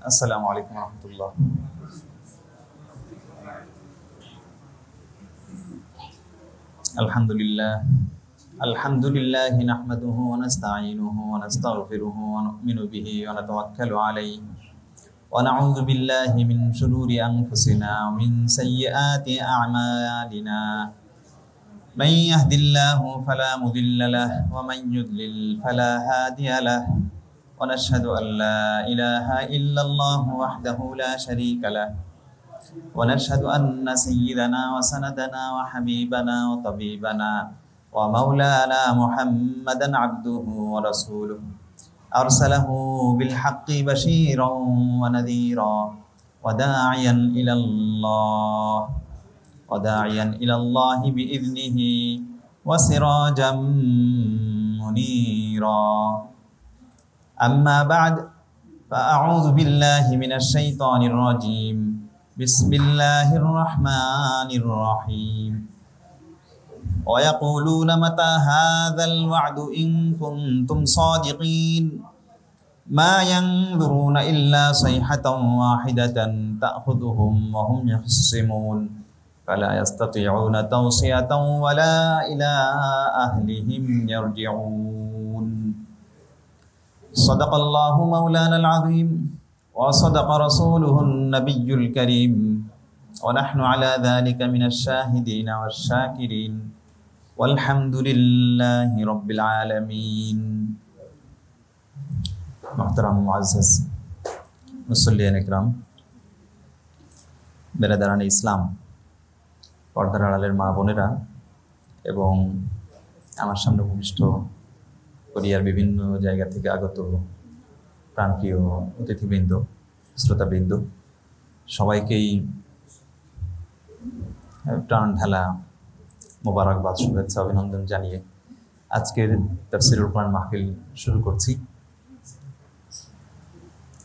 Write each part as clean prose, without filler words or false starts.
আসসালামু আলাইকুম রহমতুল্লাহ। আলহামদুলিল্লাহ নাহমাদুহু ওয়া নাস্তাঈনুহু ওয়া নাস্তাগফিরুহু ওয়া নু'মিনু বিহি ওয়া নাতাওয়াক্কালু আলাইহি ওয়া নাউযু বিল্লাহি মিন শুরুরি আনফুসিনা ওয়া মিন সাইয়্যাতি আ'মালিনা। মান ইয়াহদিল্লাহু ফালা মুদিল্লা লাহু ওয়া মান ইউদ্লিল ফালা হাদিয়া লাহু ওয়া নাশহাদু আন লা ইলাহা ইল্লাল্লাহু ওয়াহদাহু লা শারীকা লাহু ওয়া নাশহাদু আন্না সাইয়্যিদানা ওয়া সানাদানা ওয়া হাবিবানা ওয়া তাবিবানা ওয়া মাওলানা মুহাম্মাদান আবদুহু ওয়া রাসূলুহু আরসালাহু বিল হাক্কি বাশীরান ওয়া নাযীরা ওয়া দা'iয়ান ইলাল্লাহি বিইذনিহি ওয়া সিরাজাম মুনীরা। আম্মা বা'দ ফাআউযু বিল্লাহি মিনাশ শাইতানির রাজীম। বিসমিল্লাহির রহমানির রহিম। ওয়া ইয়াকুলুনা মাতা হাযাল ওয়া'দু ইন কুনতুম সাদিকিন। মা ইয়ানযুরুনা ইল্লা সাইহাতান ওয়াহিদাতান তা'খুযুহুম ওয়া হুম ইয়াখসিমুন ফালা ইয়াস্তাতি'উনা তাওসিয়াতান ওয়ালা ইলা আহলিহিম ইয়ারজি'ুন। সাদাকাল্লাহু মাওলানাল আযীম ওয়া সাদাকা রাসূলুহুন নাবিয়্যুল কারীম ওয়া নাহনু আলা যালিকা মিনাশ শাহিদিনা ওয়াশ শাকিরিন ওয়ালহামদুলিল্লাহি রাব্বিল আলামিন। মুহতারাম মুআজ্জাজ মুসল্লিয়ান ইকরাম, বেরাদারানে ইসলাম, পর্দার আড়ালের মা বোনেরা এবং আমার সামনে উপবিষ্ট কোরিয়ার বিভিন্ন জায়গা থেকে আগত প্রাণপ্রিয় অতিথিবৃন্দ, শ্রোতাবৃন্দ, সবাইকেই প্রাণ ঢালা মোবারকবাদ, শুভেচ্ছা, অভিনন্দন জানিয়ে আজকের তাফসীরুল কোরআন মাহফিল শুরু করছি।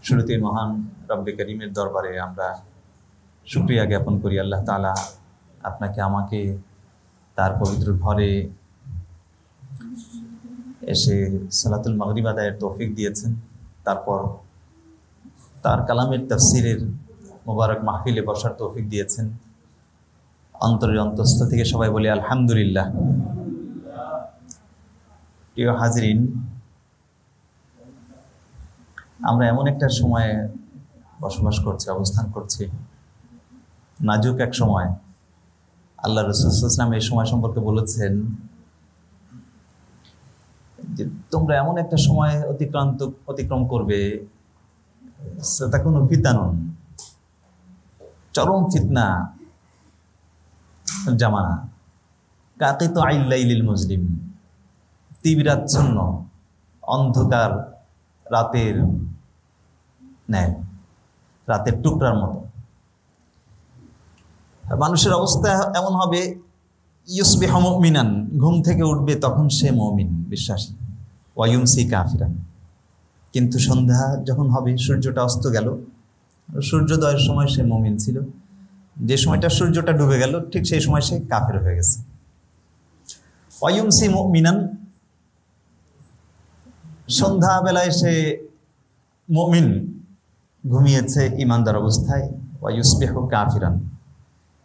শুরুতে মহান রব্বে করিমের দরবারে আমরা শুকরিয়া জ্ঞাপন করি। আল্লাহ তাআলা আপনাকে আমাকে তার পবিত্র ঘরে এসে সালাতুল মাগরিব আদায়ের তৌফিক দিয়েছেন, তারপর তার কালামের তাফসীরের মোবারক মাহফিলে বসার তৌফিক দিয়েছেন। অন্তরের অন্তঃস্থল থেকে সবাই বলি আলহামদুলিল্লাহ। প্রিয় হাজরিন, আমরা এমন একটা সময়ে বসবাস করছি, অবস্থান করছি, নাজুক এক সময়। আল্লাহ রাসূল সাল্লাল্লাহু আলাইহি ওয়াসাল্লাম এই সময় সম্পর্কে বলেছেন যে তোমরা এমন একটা সময় অতিক্রম করবে, সেটা কোনো ফিতনান, চরম ফিতনা জামানা, কাকিতু আইল্লাইলিল মুজলিম, তীব্রাচ্ছন্ন অন্ধকার রাতের ন্যায়, রাতের টুকরার মতো। মানুষের অবস্থা এমন হবে, ইউসবিহু মুমিনান, ঘুম থেকে উঠবে তখন সে মুমিন, বিশ্বাসী, ওয়া ইউমসি কাফিরান। কিন্তু সন্ধ্যা যখন হবে, সূর্যটা অস্ত গেল, সূর্যোদয়ের সময় সে মুমিন ছিল, যে সময়টা সূর্যটা ডুবে গেল ঠিক সেই সময় সে কাফের হয়ে গেছে। ওয়া ইউমসি মুমিনান, সন্ধ্যাবেলায় সে মুমিন, ঘুমিয়েছে ইমানদার অবস্থায়। ওয়া ইউসবিহু কাফিরান,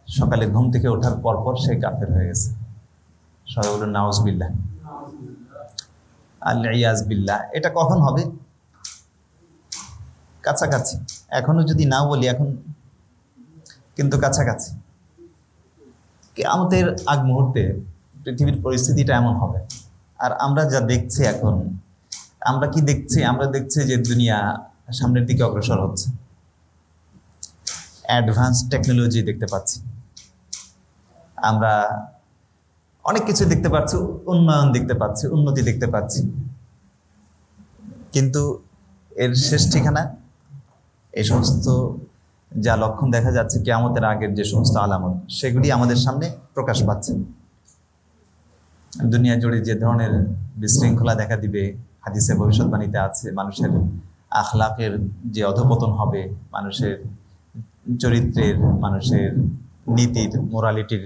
সকালে ঘুম থেকে ওঠার পরপর সে কাফের হয়ে গেছে। সবাই বলুন নাউজুবিল্লাহ, আল-ইয়াজ বিল্লাহ। এটা কখন হবে? কাছাকাছি, এখনো যদি না বলি এখন, কিন্তু কাছাকাছি। কিয়ামতের আগ মুহূর্তে পৃথিবীর পরিস্থিতিটা এমন হবে। আর আমরা যা দেখছি এখন, আমরা কি দেখছি? আমরা দেখছি যে দুনিয়া সামনের দিকে অগ্রসর হচ্ছে, অ্যাডভান্স টেকনোলজি দেখতে পাচ্ছি, আমরা অনেক কিছু দেখতে পাচ্ছি, উন্নয়ন দেখতে পাচ্ছি, উন্নতি দেখতে পাচ্ছি। কিন্তু এর শেষ ঠিকানা, এই সমস্ত যা লক্ষণ দেখা যাচ্ছে কিয়ামতের আগের যে সমস্ত আলামত, সেগুলি আমাদের সামনে প্রকাশ পাচ্ছে। দুনিয়া জুড়ে যে ধরনের বিশৃঙ্খলা দেখা দিবে, হাদিসে ভবিষ্যৎবাণীতে আছে। মানুষের আখলাকের যে অধপতন হবে, মানুষের চরিত্রের, মানুষের নীতির, মোরালিটির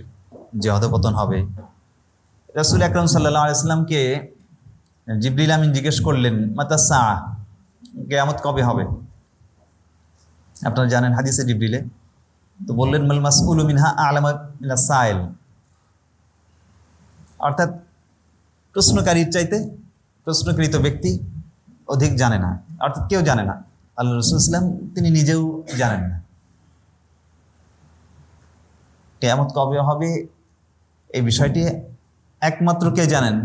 যে অধপতন হবে। রাসূল আকরাম সাল্লাল্লাহু আলাইহি ওয়াসাল্লামকে জিবরিল আমিন জিজ্ঞেস করলেন, মাতা সাআহ, কিয়ামত কবে হবে? আপনারা জানেন হাদিসে জিবরিলে তো বললেন মাল মাসউলু মিনহা আ'লামু মিনাস সাইল, অর্থাৎ প্রশ্নকারীর চাইতে প্রশ্নকৃত ব্যক্তি অধিক জানে না, অর্থাৎ কেউ জানে না। আল্লাহ রাসূল সাল্লাল্লাহু আলাইহি ওয়াসাল্লাম তিনি নিজেও জানেন না কিয়ামত কবে হবে এই বিষয়টি একমাত্র কে জানেন?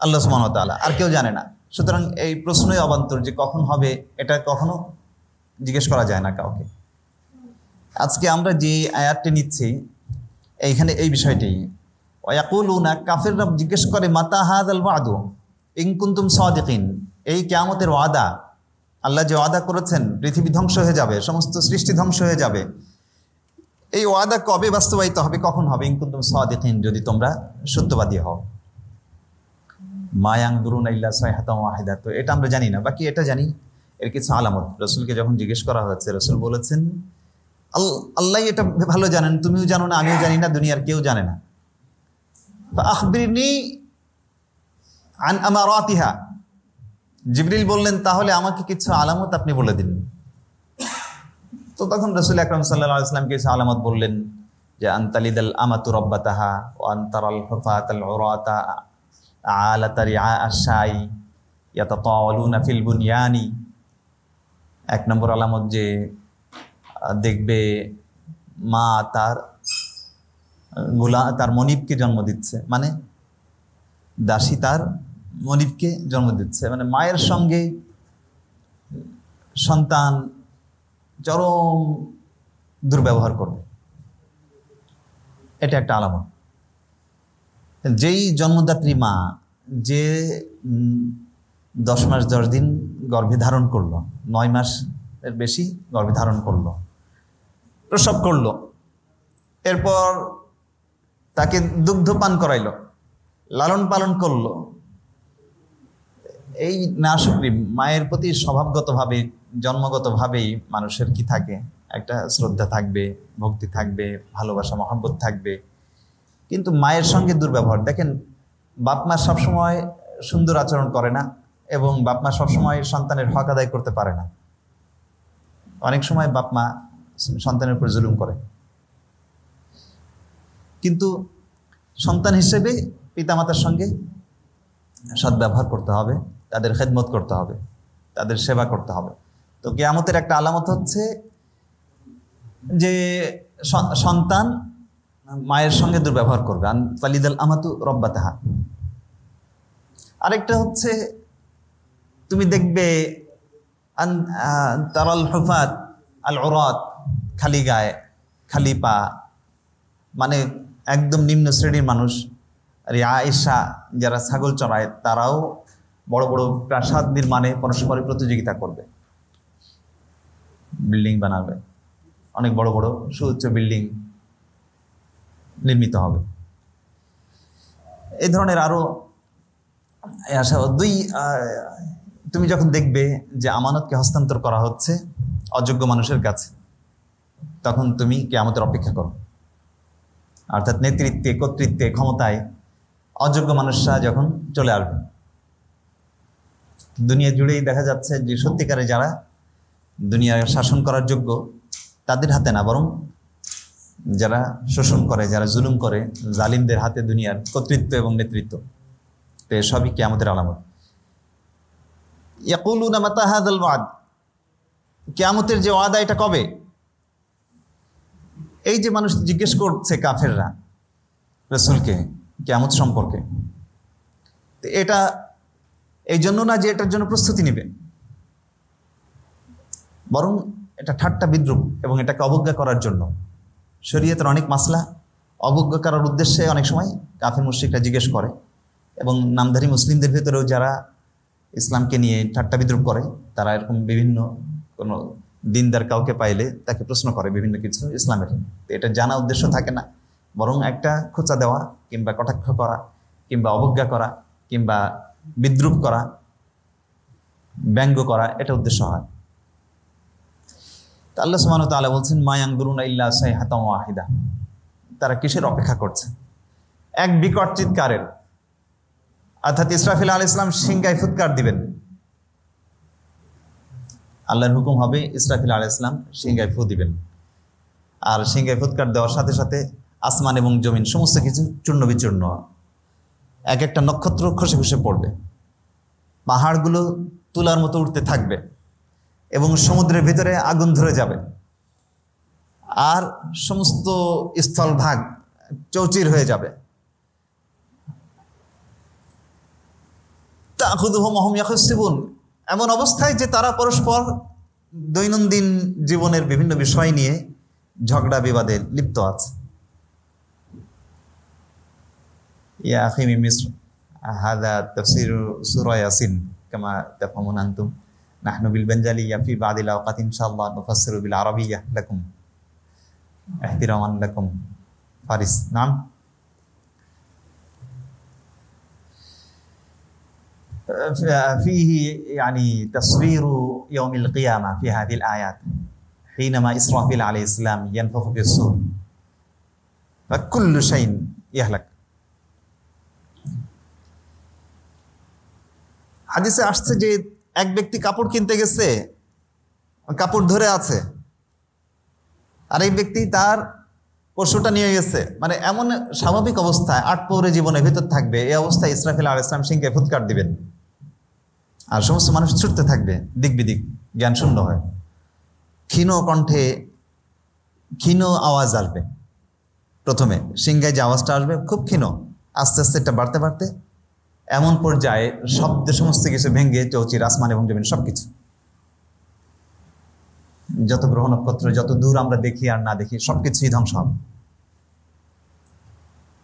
আল্লাহ সুবহানাহু ওয়া তাআলা, আর কেউ জানে না। সুতরাং এই প্রশ্নই অবান্তর যে কখন হবে এটা কখনো জিজ্ঞেস করা যায় না কাউকে। আজকে আমরা যে আয়াতটি নিচ্ছি এইখানে এই বিষয়টি, ওয়ায়াকুলুনা, কাফিররা জিজ্ঞেস করে মাতা হাযাল ওয়াদু ইন কুনতুম সাদিকিন, এই কিয়ামতের ওয়াদা, আল্লাহ যে ওয়াদা করেছেন পৃথিবী ধ্বংস হয়ে যাবে, সমস্ত সৃষ্টি ধ্বংস হয়ে যাবে, এই ওয়াদা কবে বাস্তবায়িত হবে, কখন হবে? ইন কুনতুম সাদিকিন, যদি তোমরা সত্যবাদী হও। মা ইয়ানজুরুনা ইল্লা সাইহাতান ওয়াহিদা, তো এটা আমরা জানি না, বাকি এটা জানি এর কিছু আলামত। রাসূলকে যখন জিজ্ঞেস করা হয়েছে রাসূল বলেছেন আল্লাহ এটা ভালো জানেন, তুমিও জানো না, আমিও জানি না, দুনিয়ার কেউ জানে না। ফাআখবিরনি আন আমারাতিহা, জিবরিল বললেন তাহলে আমাকে কিছু আলামত আপনি বলে দিন। তো তখন রাসূল আকরাম সাল্লাল্লাহু আলাইহি ওয়াসাল্লাম কিছু আলামত বললেন যে আনতালিদাল আমাতু রাব্বাতাহা ওয়া আনতারাল হুফাতাল উরাতা আলাতা রিআ আশ-শাই ইয়াতাতাওয়ালুনা ফিল বুনয়ানি। এক নম্বর আলামত যে দেখবে মা তার মনিবকে জন্ম দিচ্ছে, মানে দাসী তার মনিবকে জন্ম দিচ্ছে, মানে মায়ের সঙ্গে সন্তান চরম দুর্ব্যবহার করবে, এটা একটা আলামত। যেই জন্মদাত্রী মা যে 10 মাস 10 দিন গর্ভে ধারণ করলো, 9 মাসের বেশি গর্ভে ধারণ করলো, প্রসব করলো, এরপর তাকে দুগ্ধ পান করাইলো, লালন পালন করলো, এই নাশুকরি মায়ের প্রতি স্বভাবগতভাবে জন্মগতভাবেই মানুষের কি থাকে, একটা শ্রদ্ধা থাকবে, ভক্তি থাকবে, ভালোবাসা মহব্বত থাকবে। কিন্তু মায়ের সঙ্গে দুর্ব্যবহার দেখেন, বাপ মা সবসময় সুন্দর আচরণ করে না এবং বাপ মা সবসময় সন্তানের হক আদায় করতে পারে না। অনেক সময় বাপ মা সন্তানের উপর জুলুম করে, কিন্তু সন্তান হিসেবে পিতামাতার সঙ্গে সদ্ব্যবহার করতে হবে, তাদের খেদমত করতে হবে, তাদের সেবা করতে হবে। তো কিয়ামতের একটা আলামত হচ্ছে যে সন্তান মায়ের সঙ্গে দুর্ব্যবহার করবে, আনতালিদাল আমাতু রাব্বাতাহা। আরেকটা হচ্ছে তুমি দেখবে তারাল হুফাত আল উরাত, খালি গায়ে খালি পা, মানে একদম নিম্ন শ্রেণীর মানুষ। আর আয়েশা যারা ছাগল চড়ায় তারাও বড় বড় প্রাসাদ নির্মাণে পরস্পরের প্রতিযোগিতা করবে, বিল্ডিং বানাবে, অনেক বড় বড় সুউচ্চ বিল্ডিং নির্মিত হবে। এই ধরনের আরো আশা। তুমি যখন দেখবে যে আমানতকে হস্তান্তর করা হচ্ছে অযোগ্য মানুষের কাছে, তখন তুমি কিয়ামতের অপেক্ষা করো। অর্থাৎ নেতৃত্বে, কর্তৃত্বে, ক্ষমতায় অযোগ্য মানুষরা যখন চলে আসবে। দুনিয়া জুড়েই দেখা যাচ্ছে যে সত্যিকারে যারা দুনিয়ার শাসন করার যোগ্য তাদের হাতে না, বরং যারা শোষণ করে, যারা জুলুম করে, জালিমদের হাতে দুনিয়ার কর্তৃত্ব এবং নেতৃত্ব। তো সবই কিয়ামতের আলামত। ইয়াকুলুনা মাতা হাযাল ওয়াদ, কিয়ামতের যে ওয়াদা এটা কবে? এই যে মানুষ জিজ্ঞেস করছে কাফেররা রাসূলকে কিয়ামত সম্পর্কে, তো এটা এই জন্য না যে এটার জন্য প্রস্তুতি নেবে, বরং এটা ঠাট্টা বিদ্রুপ এবং এটাকে অবজ্ঞা করার জন্য। শরীয়তের অনেক মাসলা অবজ্ঞা করার উদ্দেশ্যে অনেক সময় কাফের মুশরিকরা জিজ্ঞেস করে, এবং নামধারী মুসলিমদের ভেতরেও যারা ইসলামকে নিয়ে ঠাট্টা বিদ্রুপ করে, তারা এরকম বিভিন্ন কোনো দিনদার কাউকে পাইলে তাকে প্রশ্ন করে বিভিন্ন কিছু ইসলামের। এটা জানা উদ্দেশ্য থাকে না, বরং একটা খোঁচা দেওয়া কিংবা কটাক্ষ করা কিংবা অবজ্ঞা করা কিংবা বিদ্রুপ করা, ব্যঙ্গ করা, এটা উদ্দেশ্য হয়। তা আল্লাহ সুবহানাহু ওয়া তাআলা বলছেন মা ইয়ানজুরুনা ইল্লা সাইহাতান ওয়াহিদা, তারা কিসের অপেক্ষা করছে? এক বিকট চিৎকারের, অর্থাৎ ইসরাফিল আলাইহিস সালাম সিংহায় ফুৎকার দিবেন, আল্লাহর হুকুম হবে ইসরাফিল আলাইহিস সালাম সিংহায় ফু দিবেন, আর সিংহায় ফুৎকার দেওয়ার সাথে সাথে আসমান এবং জমিন সমস্ত কিছু চূর্ণ বিচূর্ণ, এক একটা নক্ষত্র খসে খসে পড়বে, পাহাড়গুলো তুলার মতো উঠতে থাকবে এবং সমুদ্রের ভিতরে আগুন ধরে যাবে, আর সমস্ত স্থলভাগ চৌচির হয়ে যাবে। তাখুযুহুম ওয়া হুম ইয়াখসিবুন, এমন অবস্থায় যে তারা পরস্পর দৈনন্দিন জীবনের বিভিন্ন বিষয় নিয়ে ঝগড়া বিবাদে লিপ্ত আছে। ইয়া আখি মিন মিসর হাযা তাফসীর সূরা ইয়াসিন কামা তাফহামুন আনতুম নাহনু বিল বানজালিয়্যা ফি বাদিল আওকাত ইনশাআল্লাহ নুফাসসিরু বিল আরাবিয়্যা লাকুম ইহতিরামান লাকুম ফারিস। নাম فيه يعني تصوير يوم القيامة في هذه الآيات حينما إسرافيل عليه السلام ينفخ في الصور فكل شيء يهلك। হাদিসে আসছে যে এক ব্যক্তি কাপড় কিনতে গেছে, কাপড় ধরে আছে, আর এই ব্যক্তি তার পশুটা নিয়ে গেছে, মানে এমন স্বাভাবিক অবস্থায় আটপৌরে জীবনের ভিতর থাকবে, এই অবস্থায় ইসরাফিল আলাইহিস সালাম সিংহে ফুৎকার দিবেন, আর সমস্ত মানুষ ছুটতে থাকবে দিক বিদিক, জ্ঞান শূন্য হয়। ক্ষীণ কণ্ঠে ক্ষীণ আওয়াজ আসবে, প্রথমে সিংহায় যে আওয়াজটা আসবে খুব ক্ষীণ, আস্তে আস্তে এটা বাড়তে বাড়তে এমন পর্যায়ে শব্দে সমস্ত কিছু ভেঙে চৌচির, আসমান এবং জমিন সবকিছু, যত গ্রহ নক্ষত্র যত দূর আমরা দেখি আর না দেখি সবকিছুই ধ্বংস হবে।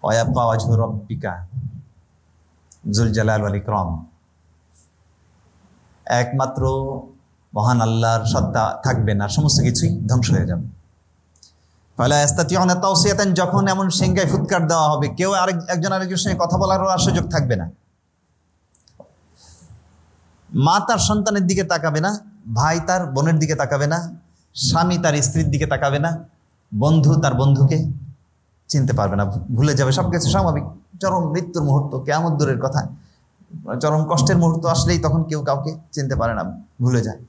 ওয়ায়াবকা ওয়াজহু রাব্বিকা যুল জালাল ওয়াল ইকরাম, একমাত্র মহান আল্লাহর সত্তা থাকবে না, সমস্ত কিছুই ধ্বংস হয়ে যাবে। ফালা ইস্তাতিউনা তাওসিয়াতান, যখন এমন সিংহায় ফুৎকার দেওয়া হবে কেউ একজন আরেকজনের সঙ্গে কথা বলারও আর সুযোগ থাকবে না। মা তার সন্তানের দিকে তাকাবে না, ভাই তার বোনের দিকে তাকাবে না, স্বামী তার স্ত্রীর দিকে তাকাবে না, বন্ধু তার বন্ধুকে চিনতে পারবে না, ভুলে যাবে সবকিছু স্বাভাবিক। চরম মৃত্যুর মুহূর্ত, কিয়ামত দূরের কথা, চরম কষ্টের মুহূর্ত আসলেই তখন কেউ কাউকে চিনতে পারে না, ভুলে যায়।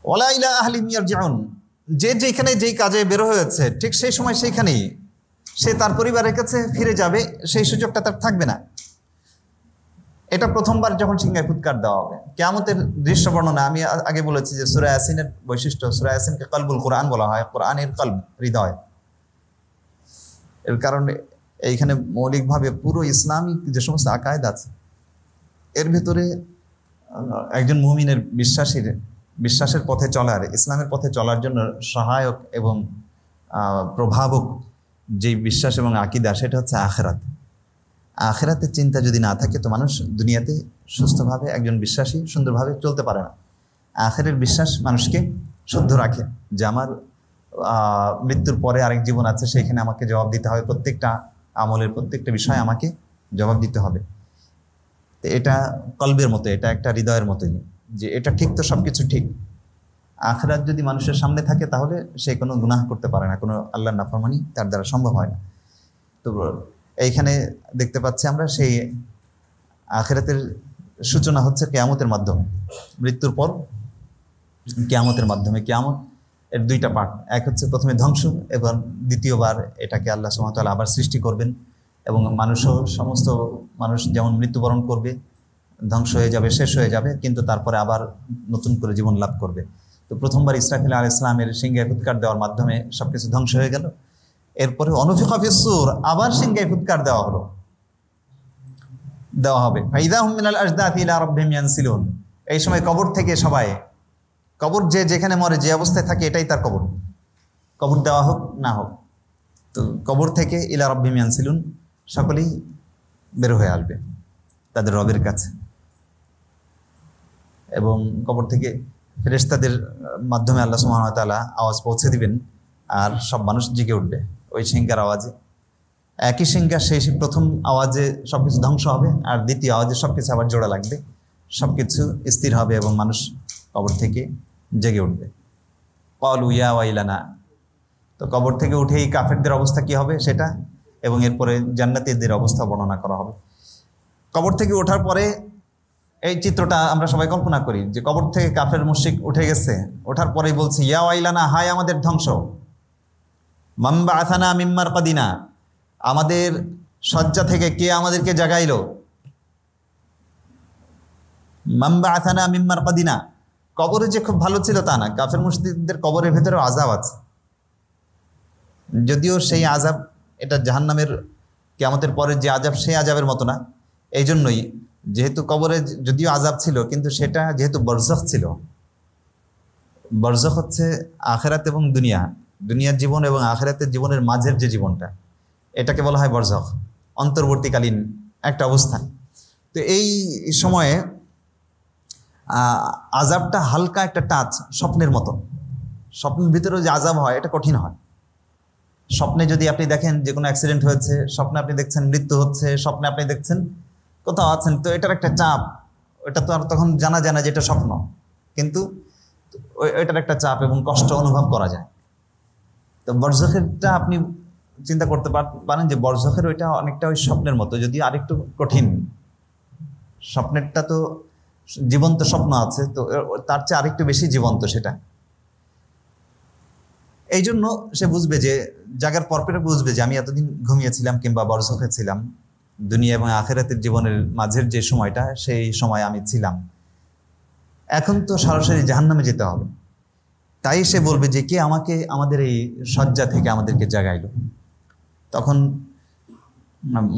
ওয়ালা ইলা আহলিহিম ইয়ারজিউন, যে যেখানে যেই কাজে বের হয়েছে ঠিক সেই সময় সেইখানেই সে তার পরিবারের কাছে ফিরে যাবে, সেই সুযোগটা তার থাকবে না। এটা প্রথমবার যখন সিংহায় ফুৎকার দেওয়া হবে। কিয়ামতের দৃশ্য বর্ণনা আমি আগে বলেছি যে সূরা ইয়াসিনের বৈশিষ্ট্য, সূরা ইয়াসিনকে কলবুল কোরআন বলা হয়, কোরআনের কলব হৃদয়। এর কারণে এইখানে মৌলিকভাবে পুরো ইসলামিক যে সমস্ত আকায়েদ আছে এর ভিতরে একজন মুমিনের বিশ্বাসের পথে চলার, ইসলামের পথে চলার জন্য সহায়ক এবং প্রভাবক যে বিশ্বাস এবং আকীদা, সেটা হচ্ছে আখিরাত। আখিরাতের চিন্তা যদি না থাকে তো মানুষ দুনিয়াতে সুস্থভাবে একজন বিশ্বাসী সুন্দরভাবে চলতে পারে না। আখিরের বিশ্বাস মানুষকে শুদ্ধ রাখে যে আমার মৃত্যুর পরে আরেক জীবন আছে, সেইখানে আমাকে জবাব দিতে হবে, প্রত্যেকটা আমলের প্রত্যেকটা বিষয় আমাকে জবাব দিতে হবে। তো এটা কলবের মতো, এটা একটা হৃদয়ের মতোই, যে এটা ঠিক তো সব কিছু ঠিক। আখিরাত যদি মানুষের সামনে থাকে তাহলে সে কোনো গুনাহ করতে পারে না, কোনো আল্লাহর নাফরমানি তার দ্বারা সম্ভব হয় না। তো এইখানে দেখতে পাচ্ছি আমরা সেই আখিরাতের সূচনা হচ্ছে কিয়ামতের মাধ্যমে, মৃত্যুর পর কিয়ামতের মাধ্যমে। কিয়ামত এর দুইটা পার্ট, এক হচ্ছে প্রথমে ধ্বংস এবং দ্বিতীয়বার এটাকে আল্লাহ সুবহানাহু ওয়া তাআলা আবার সৃষ্টি করবেন, এবং মানুষও সমস্ত মানুষ যেমন মৃত্যুবরণ করবে, ধ্বংস হয়ে যাবে, শেষ হয়ে যাবে, কিন্তু তারপরে আবার নতুন করে জীবন লাভ করবে। তো প্রথমবার ইসরাফিল আলাইহিস সালামের সিংহায় ফুৎকার দেওয়ার মাধ্যমে সবকিছু ধ্বংস হয়ে গেল। এরপরে অনুফিখা ফিস সূর, আবার সিংহায় ফুৎকার দেওয়া হবে। ফাইযা হুম মিনাল আজদাথি ইলা রাব্বিহিম ইয়ানসিলুন, এই সময় কবর থেকে সবাই, কবর যে যেখানে মরে যে অবস্থায় থাকে এটাই তার কবর, কবর দেওয়া হোক না হোক, তো কবর থেকে ইলা রাব্বিহিম ইয়ানসিলুন, সকলেই বের হয়ে আসবে তাদের রবের কাছে, এবং কবর থেকে ফেরেশতাদের মাধ্যমে আল্লাহ সুবহানাহু ওয়া তাআলা আওয়াজ পৌঁছে দিবেন, আর সব মানুষ জেগে উঠবে ওই সিংহার আওয়াজে। একই সিংহা সেই প্রথম আওয়াজে সবকিছু ধ্বংস হবে, আর দ্বিতীয় আওয়াজে সবকিছু আবার জোড়া লাগবে, সবকিছু স্থির হবে এবং মানুষ কবর থেকে জেগে উঠবে। ক্বালু ইয়া ওয়াইলানা, তো কবর থেকে উঠেই কাফেরদের অবস্থা কি হবে সেটা, এবং এরপরে জান্নাতীদের অবস্থা বর্ণনা করা হবে। কবর থেকে ওঠার পরে এই চিত্রটা আমরা সবাই কল্পনা করি যে কবর থেকে কাফের মুশরিক উঠে গেছে, ওঠার পরেই বলছে ইয়া ওয়াইলানা, হায় আমাদের ধ্বংস, মান বাআসানা মিন মারকাদিনা, আমাদের শয্যা থেকে কে আমাদেরকে জাগাইলো, মান বাআসানা মিন মারকাদিনা। কবরে যে খুব ভালো ছিল তা না, কাফের মুশরিকদের কবরের ভেতরেও আযাব আছে, যদিও সেই আযাব এটা জাহান্নামের কিয়ামতের পরে যে আযাব সেই আযাবের মতো না। এই জন্যই যেহেতু কবরে যদিও আযাব ছিল, কিন্তু সেটা যেহেতু বরজখ ছিল, বরজখ হচ্ছে আখিরাত এবং দুনিয়া, দুনিয়ার জীবন এবং আখিরাতের জীবনের মাঝের যে জীবনটা, এটাকে বলা হয় বরজখ, অন্তর্বর্তীকালীন একটা অবস্থান। তো এই সময়ে আযাবটা হালকা একটা টাচ, স্বপ্নের মতো। স্বপ্নের ভিতরেও যে আযাব হয় এটা কঠিন হয়। স্বপ্নে যদি আপনি দেখেন যে কোনো অ্যাক্সিডেন্ট হয়েছে, স্বপ্নে আপনি দেখছেন মৃত্যু হচ্ছে, স্বপ্নে আপনি দেখছেন কোথাও আছেন, তো এটার একটা চাপ, ওটা তো আর তখন জানা যায় না যে এটা স্বপ্ন, কিন্তু এটার একটা চাপ এবং কষ্ট অনুভব করা যায়। তো বরজখেরটা আপনি চিন্তা করতে পারেন যে বরজখের ওইটা অনেকটা ওই স্বপ্নের মতো, যদি আরেকটু কঠিন। স্বপ্নেরটা তো জীবন্ত স্বপ্ন আছে, তো তার চেয়ে আরেকটু বেশি জীবন্ত সেটা। এই জন্য সে বুঝবে যে জাগার পরপরে বুঝবে যে আমি এতদিন ঘুমিয়েছিলাম কিংবা বরজখে ছিলাম, দুনিয়া এবং আখিরাতের জীবনের মাঝের যে সময়টা, সেই সময় আমি ছিলাম, এখন তো সরাসরি জাহান্নামে যেতে হবে। তাই সে বলবে যে কে আমাকে আমাদের এই শয্যা থেকে আমাদেরকে জাগাইলো। তখন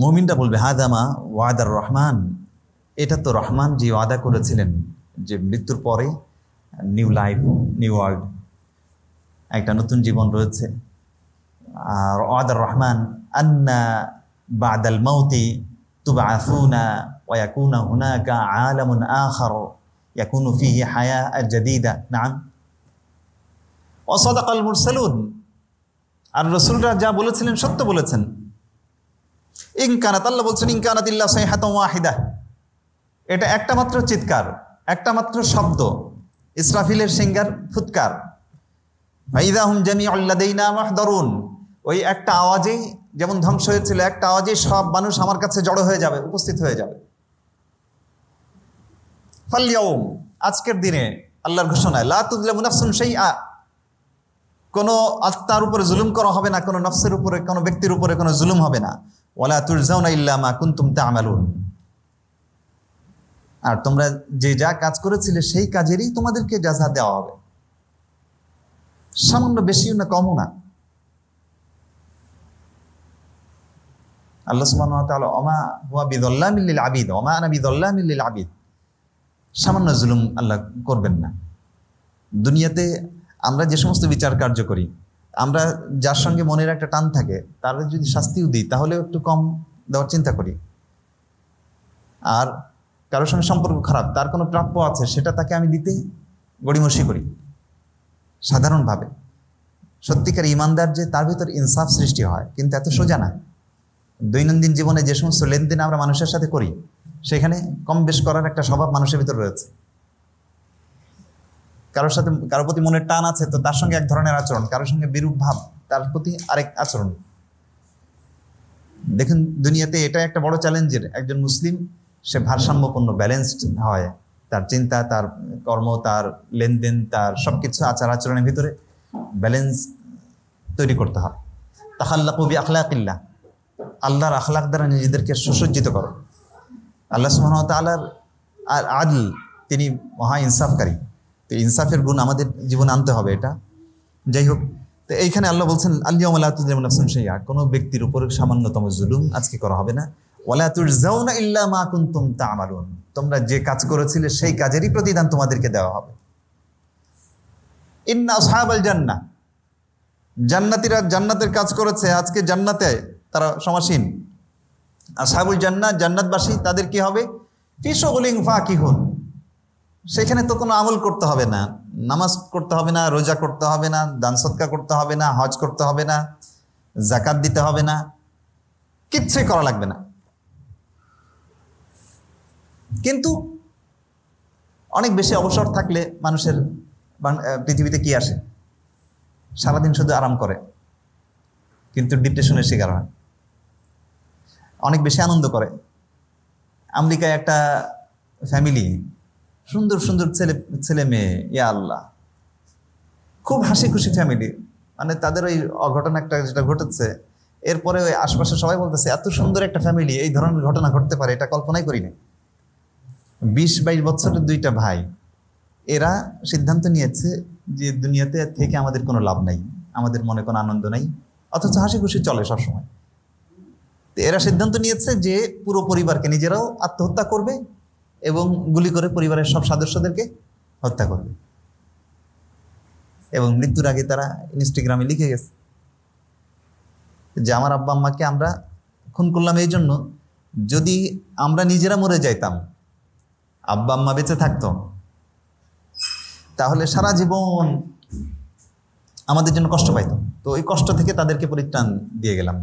মুমিনটা বলবে হাদামা ওয়াদার রহমান, এটা তো রহমান যে ওয়াদা করেছিলেন যে মৃত্যুর পরে নিউ লাইফ, নিউ ওয়ার্ল্ড, একটা নতুন জীবন রয়েছে। আর ওয়াদার রহমান আন্না বাদাল মাউতি তুবআসুনা ওয়া ইয়াকুনা হুনাকা আলামুন আখার ইয়াকুনু ফিহি হায়া জাদীদা। নাম ওয়া সাদাকাল মুরসালুন, আর রাসূলরা যা বলেছিলেন সত্য বলেছেন। ইন কানাত, আল্লাহ বলছেন ইন কানাত ইল্লা সাইহাতুন ওয়াহিদা, এটা একটা মাত্র চিৎকার, একটা মাত্র শব্দ, ইসরাফিলের সিঙ্গার ফুৎকার। ফাইযা হুম জামিউল লাদাইনা মুহদারুন, ওই একটা আওয়াজেই যেমন ধ্বংস হয়েছিল, একটা আওয়াজেই সব মানুষ আমার কাছে জড়ো হয়ে যাবে, উপস্থিত হয়ে যাবে। ফালইয়াউম, আজকের দিনে আল্লাহর ঘোষণা, লা তুযলামু নাফসুন শাইআ, কোনো আত্মার উপরে জুলুম করা হবে না, কোনো নফসের উপরে, কোনো ব্যক্তির উপরে কোনো জুলুম হবে না। ওয়ালা তুরজাউনা ইল্লা মা কুনতুম তা'মালুন, আর তোমরা যে যা কাজ করেছিলে সেই কাজেরই তোমাদেরকে জাযা দেওয়া হবে, সামান্য বেশিও না কমও না। আল্লাহ সুবহানাহু ওয়া তাআলা ওমা হুয়া বিযাল্লামিল লিল আবিদ ওমা আনা বিযাল্লামিল লিল আবিদ, সামান্য জুলুম আল্লাহ করবেন না। দুনিয়াতে আমরা যে সমস্ত বিচার কার্য করি, আমরা যার সঙ্গে মনের একটা টান থাকে তার যদি শাস্তিও দিই তাহলেও একটু কম দেওয়ার চিন্তা করি। আর কারোর সঙ্গে সম্পর্ক খারাপ, তার কোনো প্রাপ্য আছে, সেটা তাকে আমি দিতে গড়িমসি করি সাধারণভাবে। সত্যিকার ইমানদার যে তার ভিতর ইনসাফ সৃষ্টি হয়, কিন্তু এত সোজা না। দৈনন্দিন জীবনে যে সমস্ত লেনদেন আমরা মানুষের সাথে করি, সেখানে কম বেশ করার একটা স্বভাব মানুষের ভিতর রয়েছে। কারোর সাথে কারোর প্রতি মনের টান আছে, তো তার সঙ্গে এক ধরনের আচরণ, কারোর সঙ্গে বিরূপ ভাব, তার প্রতি আরেক আচরণ। দেখুন দুনিয়াতে এটা একটা বড় চ্যালেঞ্জের, একজন মুসলিম সে ভারসাম্যপূর্ণ, ব্যালেন্সড হয়, তার চিন্তা, তার কর্ম, তার লেনদেন, তার সব কিছু আচার আচরণের ভিতরে ব্যালেন্স তৈরি করতে হয়। তাখাল্লাকু বিআখলাকিল্লাহ, আল্লাহর আখলাক দ্বারা নিজেদেরকে সুসজ্জিত করো। আল্লাহ সুবহানাহু ওয়া তাআলার আদল, তিনি মহা ইনসাফকারী, তো ইনসাফের গুণ আমাদের জীবনে আনতে হবে। এটা যাই হোক, তো এইখানে আল্লাহ বলছেন আল-ইয়াওমা লা তুযলামু নাফসুন শাইআ, কোনো ব্যক্তির উপর সামান্যতম জুলুম আজকে করা হবে না। ওয়ালা তুরজাউনা ইল্লা মা কুনতুম তা'মালুন, তোমরা যে কাজ করেছিলে সেই কাজেরই প্রতিদান তোমাদেরকে দেওয়া হবে। ইন্না আসহাবাল জান্নাহ, জান্নাতীরা জান্নাতের কাজ করেছে, আজকে জান্নাতে তারা সমাসীন। আসহাবুল জান্নাহ, জান্নাতবাসী, তাদের কি হবে? ফি শুগুলিন ফাকিহুন, সেখানে তো কোনো আমল করতে হবে না, নামাজ করতে হবে না, রোজা করতে হবে না, দান সদকা করতে হবে না, হজ করতে হবে না, যাকাত দিতে হবে না, কিচ্ছুই করা লাগবে না। কিন্তু অনেক বেশি অবসর থাকলে মানুষের পৃথিবীতে কি আসে? সারাদিন শুধু আরাম করে, কিন্তু ডিপ্রেশনের শিকার হয়। অনেক বেশি আনন্দ করে। আমেরিকায় একটা ফ্যামিলি, সুন্দর সুন্দর ছেলে ছেলে মেয়ে, ইয়া আল্লাহ, খুব হাসি খুশি ফ্যামিলি। মানে তাদের ওই অঘটন একটা যেটা ঘটেছে, এরপরে ওই আশপাশে সবাই বলতেছে এত সুন্দর একটা ফ্যামিলি, এই ধরনের ঘটনা ঘটতে পারে এটা কল্পনাই করিনি। 20-22 বছরের দুইটা ভাই, এরা সিদ্ধান্ত নিয়েছে যে দুনিয়াতে থেকে আমাদের কোনো লাভ নাই, আমাদের মনে কোনো আনন্দ নাই, অথচ হাসি খুশি চলে সবসময়। তো এরা সিদ্ধান্ত নিয়েছে যে পুরো পরিবারকে নিজেরাও আত্মহত্যা করবে এবং গুলি করে পরিবারের সব সদস্যদেরকে হত্যা করবে। এবং মৃত্যুর আগে তারা ইনস্টাগ্রামে লিখে গেছে যে আমার আব্বা আম্মাকে আমরা খুন করলাম এই জন্য, যদি আমরা নিজেরা মরে যাইতাম, আব্বা আম্মা বেঁচে থাকতো, তাহলে সারা জীবন আমাদের জন্য কষ্ট পাইতো। তো ওই কষ্ট থেকে তাদেরকে পরিত্রাণ দিয়ে গেলাম।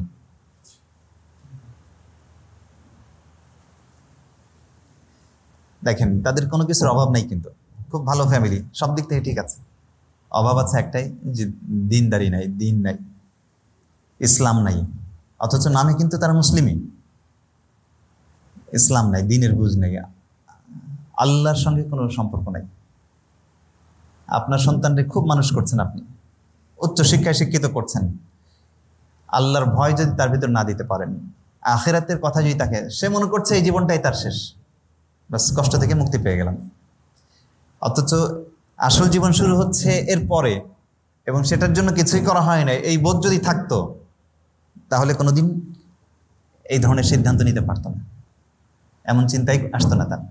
দেখেন, তাদের কোনো কিছুর অভাব নাই, কিন্তু খুব ভালো ফ্যামিলি, সব দিক থেকে ঠিক আছে। অভাব আছে একটাই, যে দিনদারি নাই, দিন নাই, ইসলাম নাই। অথচ নামে কিন্তু তারা মুসলিমই, ইসলাম নাই, দিনের বুঝ নেই, আল্লাহর সঙ্গে কোনো সম্পর্ক নাই। আপনার সন্তানকে খুব মানুষ করছেন, আপনি উচ্চ শিক্ষায় শিক্ষিত করছেন, আল্লাহর ভয় যদি তার ভিতর না দিতে পারেন, আখিরাতের কথা যদি তাকে, সে মনে করছে এই জীবনটাই তার শেষ, বাস কষ্ট থেকে মুক্তি পেয়ে গেলাম। অথচ আসল জীবন শুরু হচ্ছে এর পরে, এবং সেটার জন্য কিছুই করা হয় না, এই বোধ যদি থাকতো তাহলে কোনোদিন এই ধরনের সিদ্ধান্ত নিতে পারতো না, এমন চিন্তাই আসতো না তার।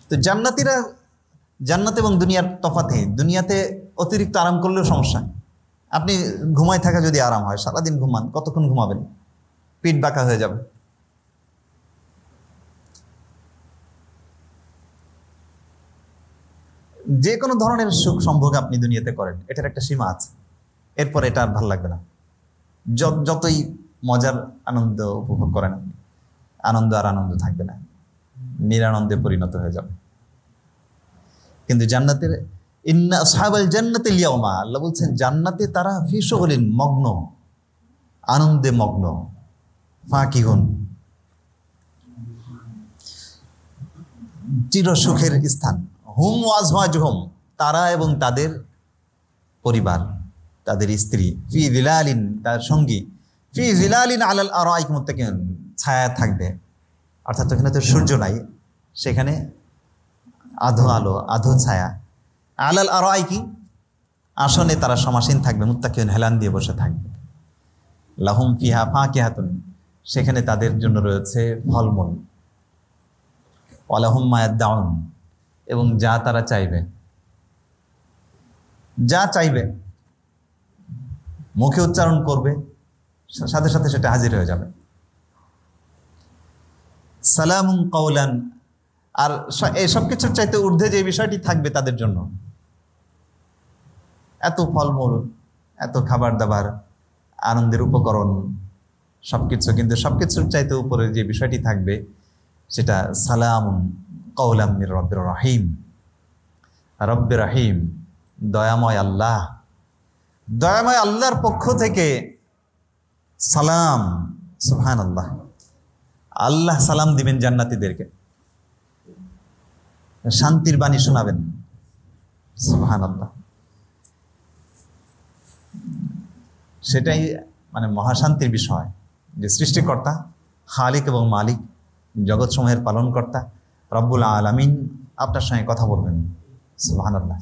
তো জান্নাতীরা, জান্নাত এবং দুনিয়ার তফাতে, দুনিয়াতে অতিরিক্ত আরাম করলেও সমস্যা। আপনি ঘুমায় থাকা যদি আরাম হয়, সারাদিন ঘুমান, কতক্ষণ ঘুমাবেন? পিঠ বাঁকা হয়ে যাবে। যে কোনো ধরনের সুখ সম্ভোগ আপনি দুনিয়াতে করেন, এটার একটা সীমা আছে, এরপর এটা আর ভালো লাগবে না। যতই মজার আনন্দ উপভোগ করেন, আনন্দ আর আনন্দ থাকবে না, নিরানন্দে পরিণত হয়ে যাবে। কিন্তু জান্নাতের, ইন্না আসহাবাল জান্নাতিল ইয়াওমা, আল্লাহ বলছেন জান্নাতে তারা ফি শুগলিন, মগ্ন, আনন্দে মগ্ন, ফাকিহুন, চির সুখের স্থান। হুম ওয়াজওয়াজুহুম, তারা এবং তাদের পরিবার, তাদের স্ত্রী, ফি যিলালিন, তার সঙ্গী, ফি যিলালিন আলাল আরাইক মুত্তাকিউন, ছায়া থাকবে। অর্থাৎ ওখানে তো সূর্য নাই, সেখানে আধো আলো, আধো ছায়া। আলাল আরাইকি, আসনে তারা সমাসীন থাকবে, মুত্তাকিউন, হেলান দিয়ে বসে থাকবে। লাহুম ফিহা ফাকিহাতুন, সেখানে তাদের জন্য রয়েছে ফলমূল। ওয়ালাহুম মা ইয়াদউন, এবং যা তারা চাইবে, যা চাইবে মুখে উচ্চারণ করবে, সাথে সাথে সেটা হাজির হয়ে যাবে। সালামুন কাওলান, আর এই সব কিছুর চাইতে ঊর্ধ্বে যে বিষয়টি থাকবে তাদের জন্য, এত ফলমূল, এত খাবার দাবার, আনন্দের উপকরণ, সবকিছু, কিন্তু সবকিছুর চাইতে উপরে যে বিষয়টি থাকবে সেটা সালামুন কাওলাম মির রব্বির রহিম। রব্বির রহিম, দয়াময় আল্লাহ, দয়াময় আল্লাহর পক্ষ থেকে সালাম। সুবহানাল্লাহ, আল্লাহ সালাম দিবেন জান্নাতীদেরকে, শান্তির বাণী শোনাবেন। সুবহানাল্লাহ, সেটাই মানে মহাশান্তির বিষয়, যে সৃষ্টিকর্তা, খালিক এবং মালিক, জগৎসমূহের পালনকর্তা রব্বুল আলামিন আপনার সঙ্গে কথা বলবেন। সুবহানাল্লাহ।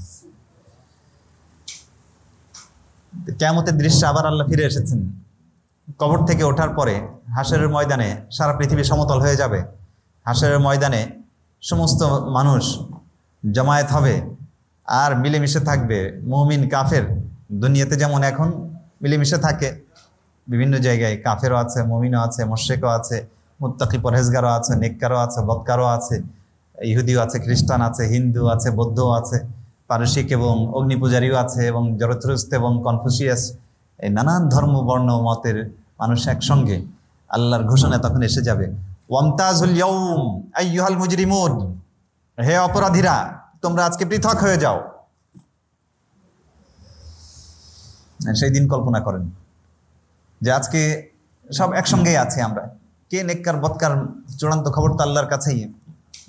কিয়ামতের দৃশ্যে আবার আল্লাহ ফিরে এসেছেন। কবর থেকে ওঠার পরে হাশরের ময়দানে সারা পৃথিবী সমতল হয়ে যাবে। হাশরের ময়দানে সমস্ত মানুষ জমায়েত হবে আর মিলেমিশে থাকবে, মুমিন কাফের। দুনিয়াতে যেমন এখন মিলেমিশে থাকে, বিভিন্ন জায়গায় কাফেরও আছে, মুমিনও আছে, মুশরিকও আছে, মুত্তাকি পরহেজগারও আছে, নেককারও আছে, বদকারও আছে, ইহুদিও আছে, খ্রিস্টান আছে, হিন্দু আছে, বৌদ্ধও আছে, পারসিক এবং অগ্নিপূজারীও আছে, এবং জরথ্রুস্ত এবং কনফুসিয়াস, এই নানান ধর্ম বর্ণ মতের মানুষ একসঙ্গে। আল্লাহর ঘোষণা তখন এসে যাবে, ওয়ামতাজুল ইয়াউম আইয়ুহাল মুজরিমুন, হে অপরাধীরা তোমরা আজকে পৃথক হয়ে যাও। সেই দিন কল্পনা করেন যে আজকে সব একসঙ্গেই আছি আমরা, কে নেককার বদকার চূড়ান্ত খবর তো আল্লাহর কাছেই।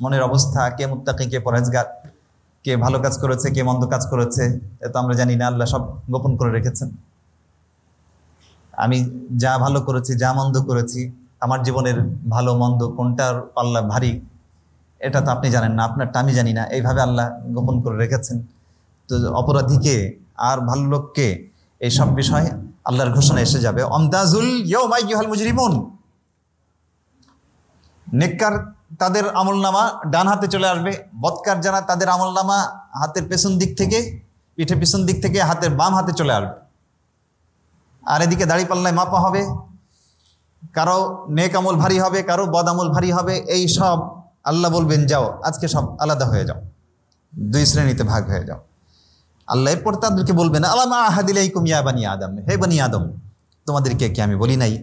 মনের অবস্থা, কে মুত্তাকি কে পরহেজগার, কে ভালো কাজ করেছে কে মন্দ কাজ করেছে এ তো আমরা জানি না, আল্লাহ সব গোপন করে রেখেছেন। আমি যা ভালো করেছি যা মন্দ করেছি, আমার জীবনের ভালো মন্দ কোনটার পাল্লা ভারী এটা তো আপনি জানেন না, আপনারটা আমি জানি না, এইভাবে আল্লাহ গোপন করে রেখেছেন। তো অপরাধীকে আর ভালো লোককে এই সব বিষয়ে আল্লাহর ঘোষণা এসে যাবে, আমতাজুল ইয়াউমা আইয়ুহাল মুজরিমুন। নেককার তাদের আমলনামা ডান হাতে চলে আসবে, বদকার যারা তাদের আমলনামা হাতের পেছন দিক থেকে, পিঠে পেছন দিক থেকে হাতের বাম হাতে চলে আসবে। আর এদিকে দাড়ি পাল্লায় মাপা হবে, কারো নেক আমল ভারী হবে, কারো বদ আমল ভারী হবে। এই সব আল্লাহ বলবেন যাও আজকে সব আলাদা হয়ে যাও, দুই শ্রেণীতে ভাগ হয়ে যাও। আল্লাহ এরপর তাদেরকে বলবেন আলামা আহাদিলাইকুম ইয়া বানি আদম, হে বানি আদম তোমাদেরকে কি আমি বলি নাই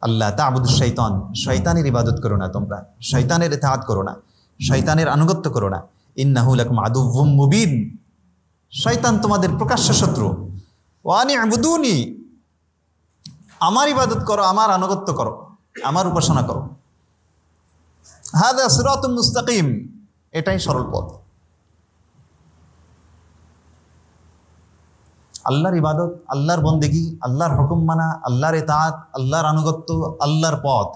আল্লাহ তা'বুদুশ শাইতান, শয়তানের ইবাদত করো না, তোমরা শয়তানের ইতাআত করো না, শয়তানের আনুগত্য করো না। ইন্নাহু লাকুম আদুউম মুবিন, শয়তান তোমাদের প্রকাশ্য শত্রু। ওয়া আনি'বুদুনি, আমার ইবাদত করো, আমার আনুগত্য করো, আমার উপাসনা করো। হাযা সিরাতুম মুস্তাকিম, এটাই সরল পথ। আল্লাহর ইবাদত, আল্লাহর বন্দেগী, আল্লাহর হুকুম মানা, আল্লাহর ইতাআত, আল্লাহর আনুগত্য, আল্লাহর পথ,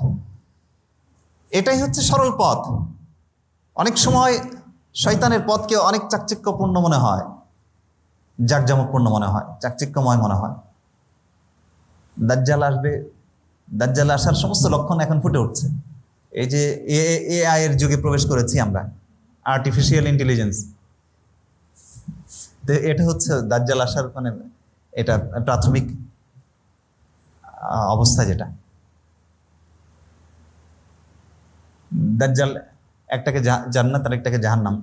এটাই হচ্ছে সরল পথ। অনেক সময় শয়তানের পথকে অনেক চাকচিক্যপূর্ণ মনে হয়, জাকজমকপূর্ণ মনে হয়, চাকচিক্যময় মনে হয়। দাজ্জাল আসবে, দাজ্জাল আসার সমস্ত লক্ষণ এখন ফুটে উঠছে। এই যে এআই এর যুগে প্রবেশ করেছি আমরা, আর্টিফিশিয়াল ইন্টেলিজেন্স, তো এটা হচ্ছে দাজ্জাল আসার মানে এটা প্রাথমিক অবস্থা। যেটা দাজ্জাল একটাকে জান্নাত আর একটাকে জাহান্নাম,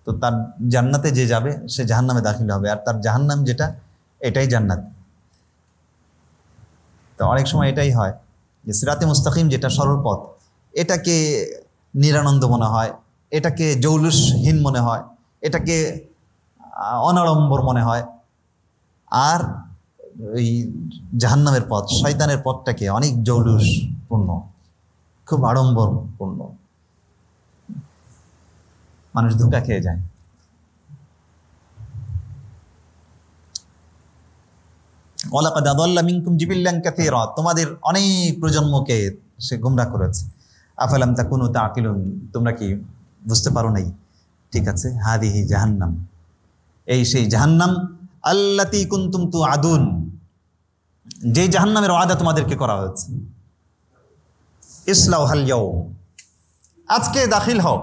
তো তার জান্নাতে যে যাবে সে জাহান্নামে দাখিল হবে, আর তার জাহান্নাম যেটা এটাই জান্নাত। তো অনেক সময় এটাই হয় যে সিরাতে মুস্তাকিম যেটা সরল পথ, এটাকে নিরানন্দ মনে হয়, এটাকে জৌলুসহীন মনে হয়, এটাকে অনাড়ম্বর মনে হয়। আর ওই জাহান্নামের পথ, শয়তানের পথটাকে অনেক জৌলুসপূর্ণ, খুব আড়ম্বরপূর্ণ, মানুষ ধোঁকা খেয়ে যায়। ওয়ালাকাদ আদাল্লা মিনকুম জিবিল্লান কাসীরা, তোমাদের অনেক প্রজন্মকে সে গোমরাহ করেছে। আফালাম তাকুনু তাকিলুন, তোমরা কি বুঝতে পারো নাই? ঠিক আছে, হাদিহি জাহান্নাম, এই সেই জাহান্নাম, আল্লাতী কুনতুম তুআদুন, যে জাহান্নামের ওয়াদা তোমাদেরকে করা হয়েছে। ইসলাউহাল ইয়াউম, আজকে দাখিল হও।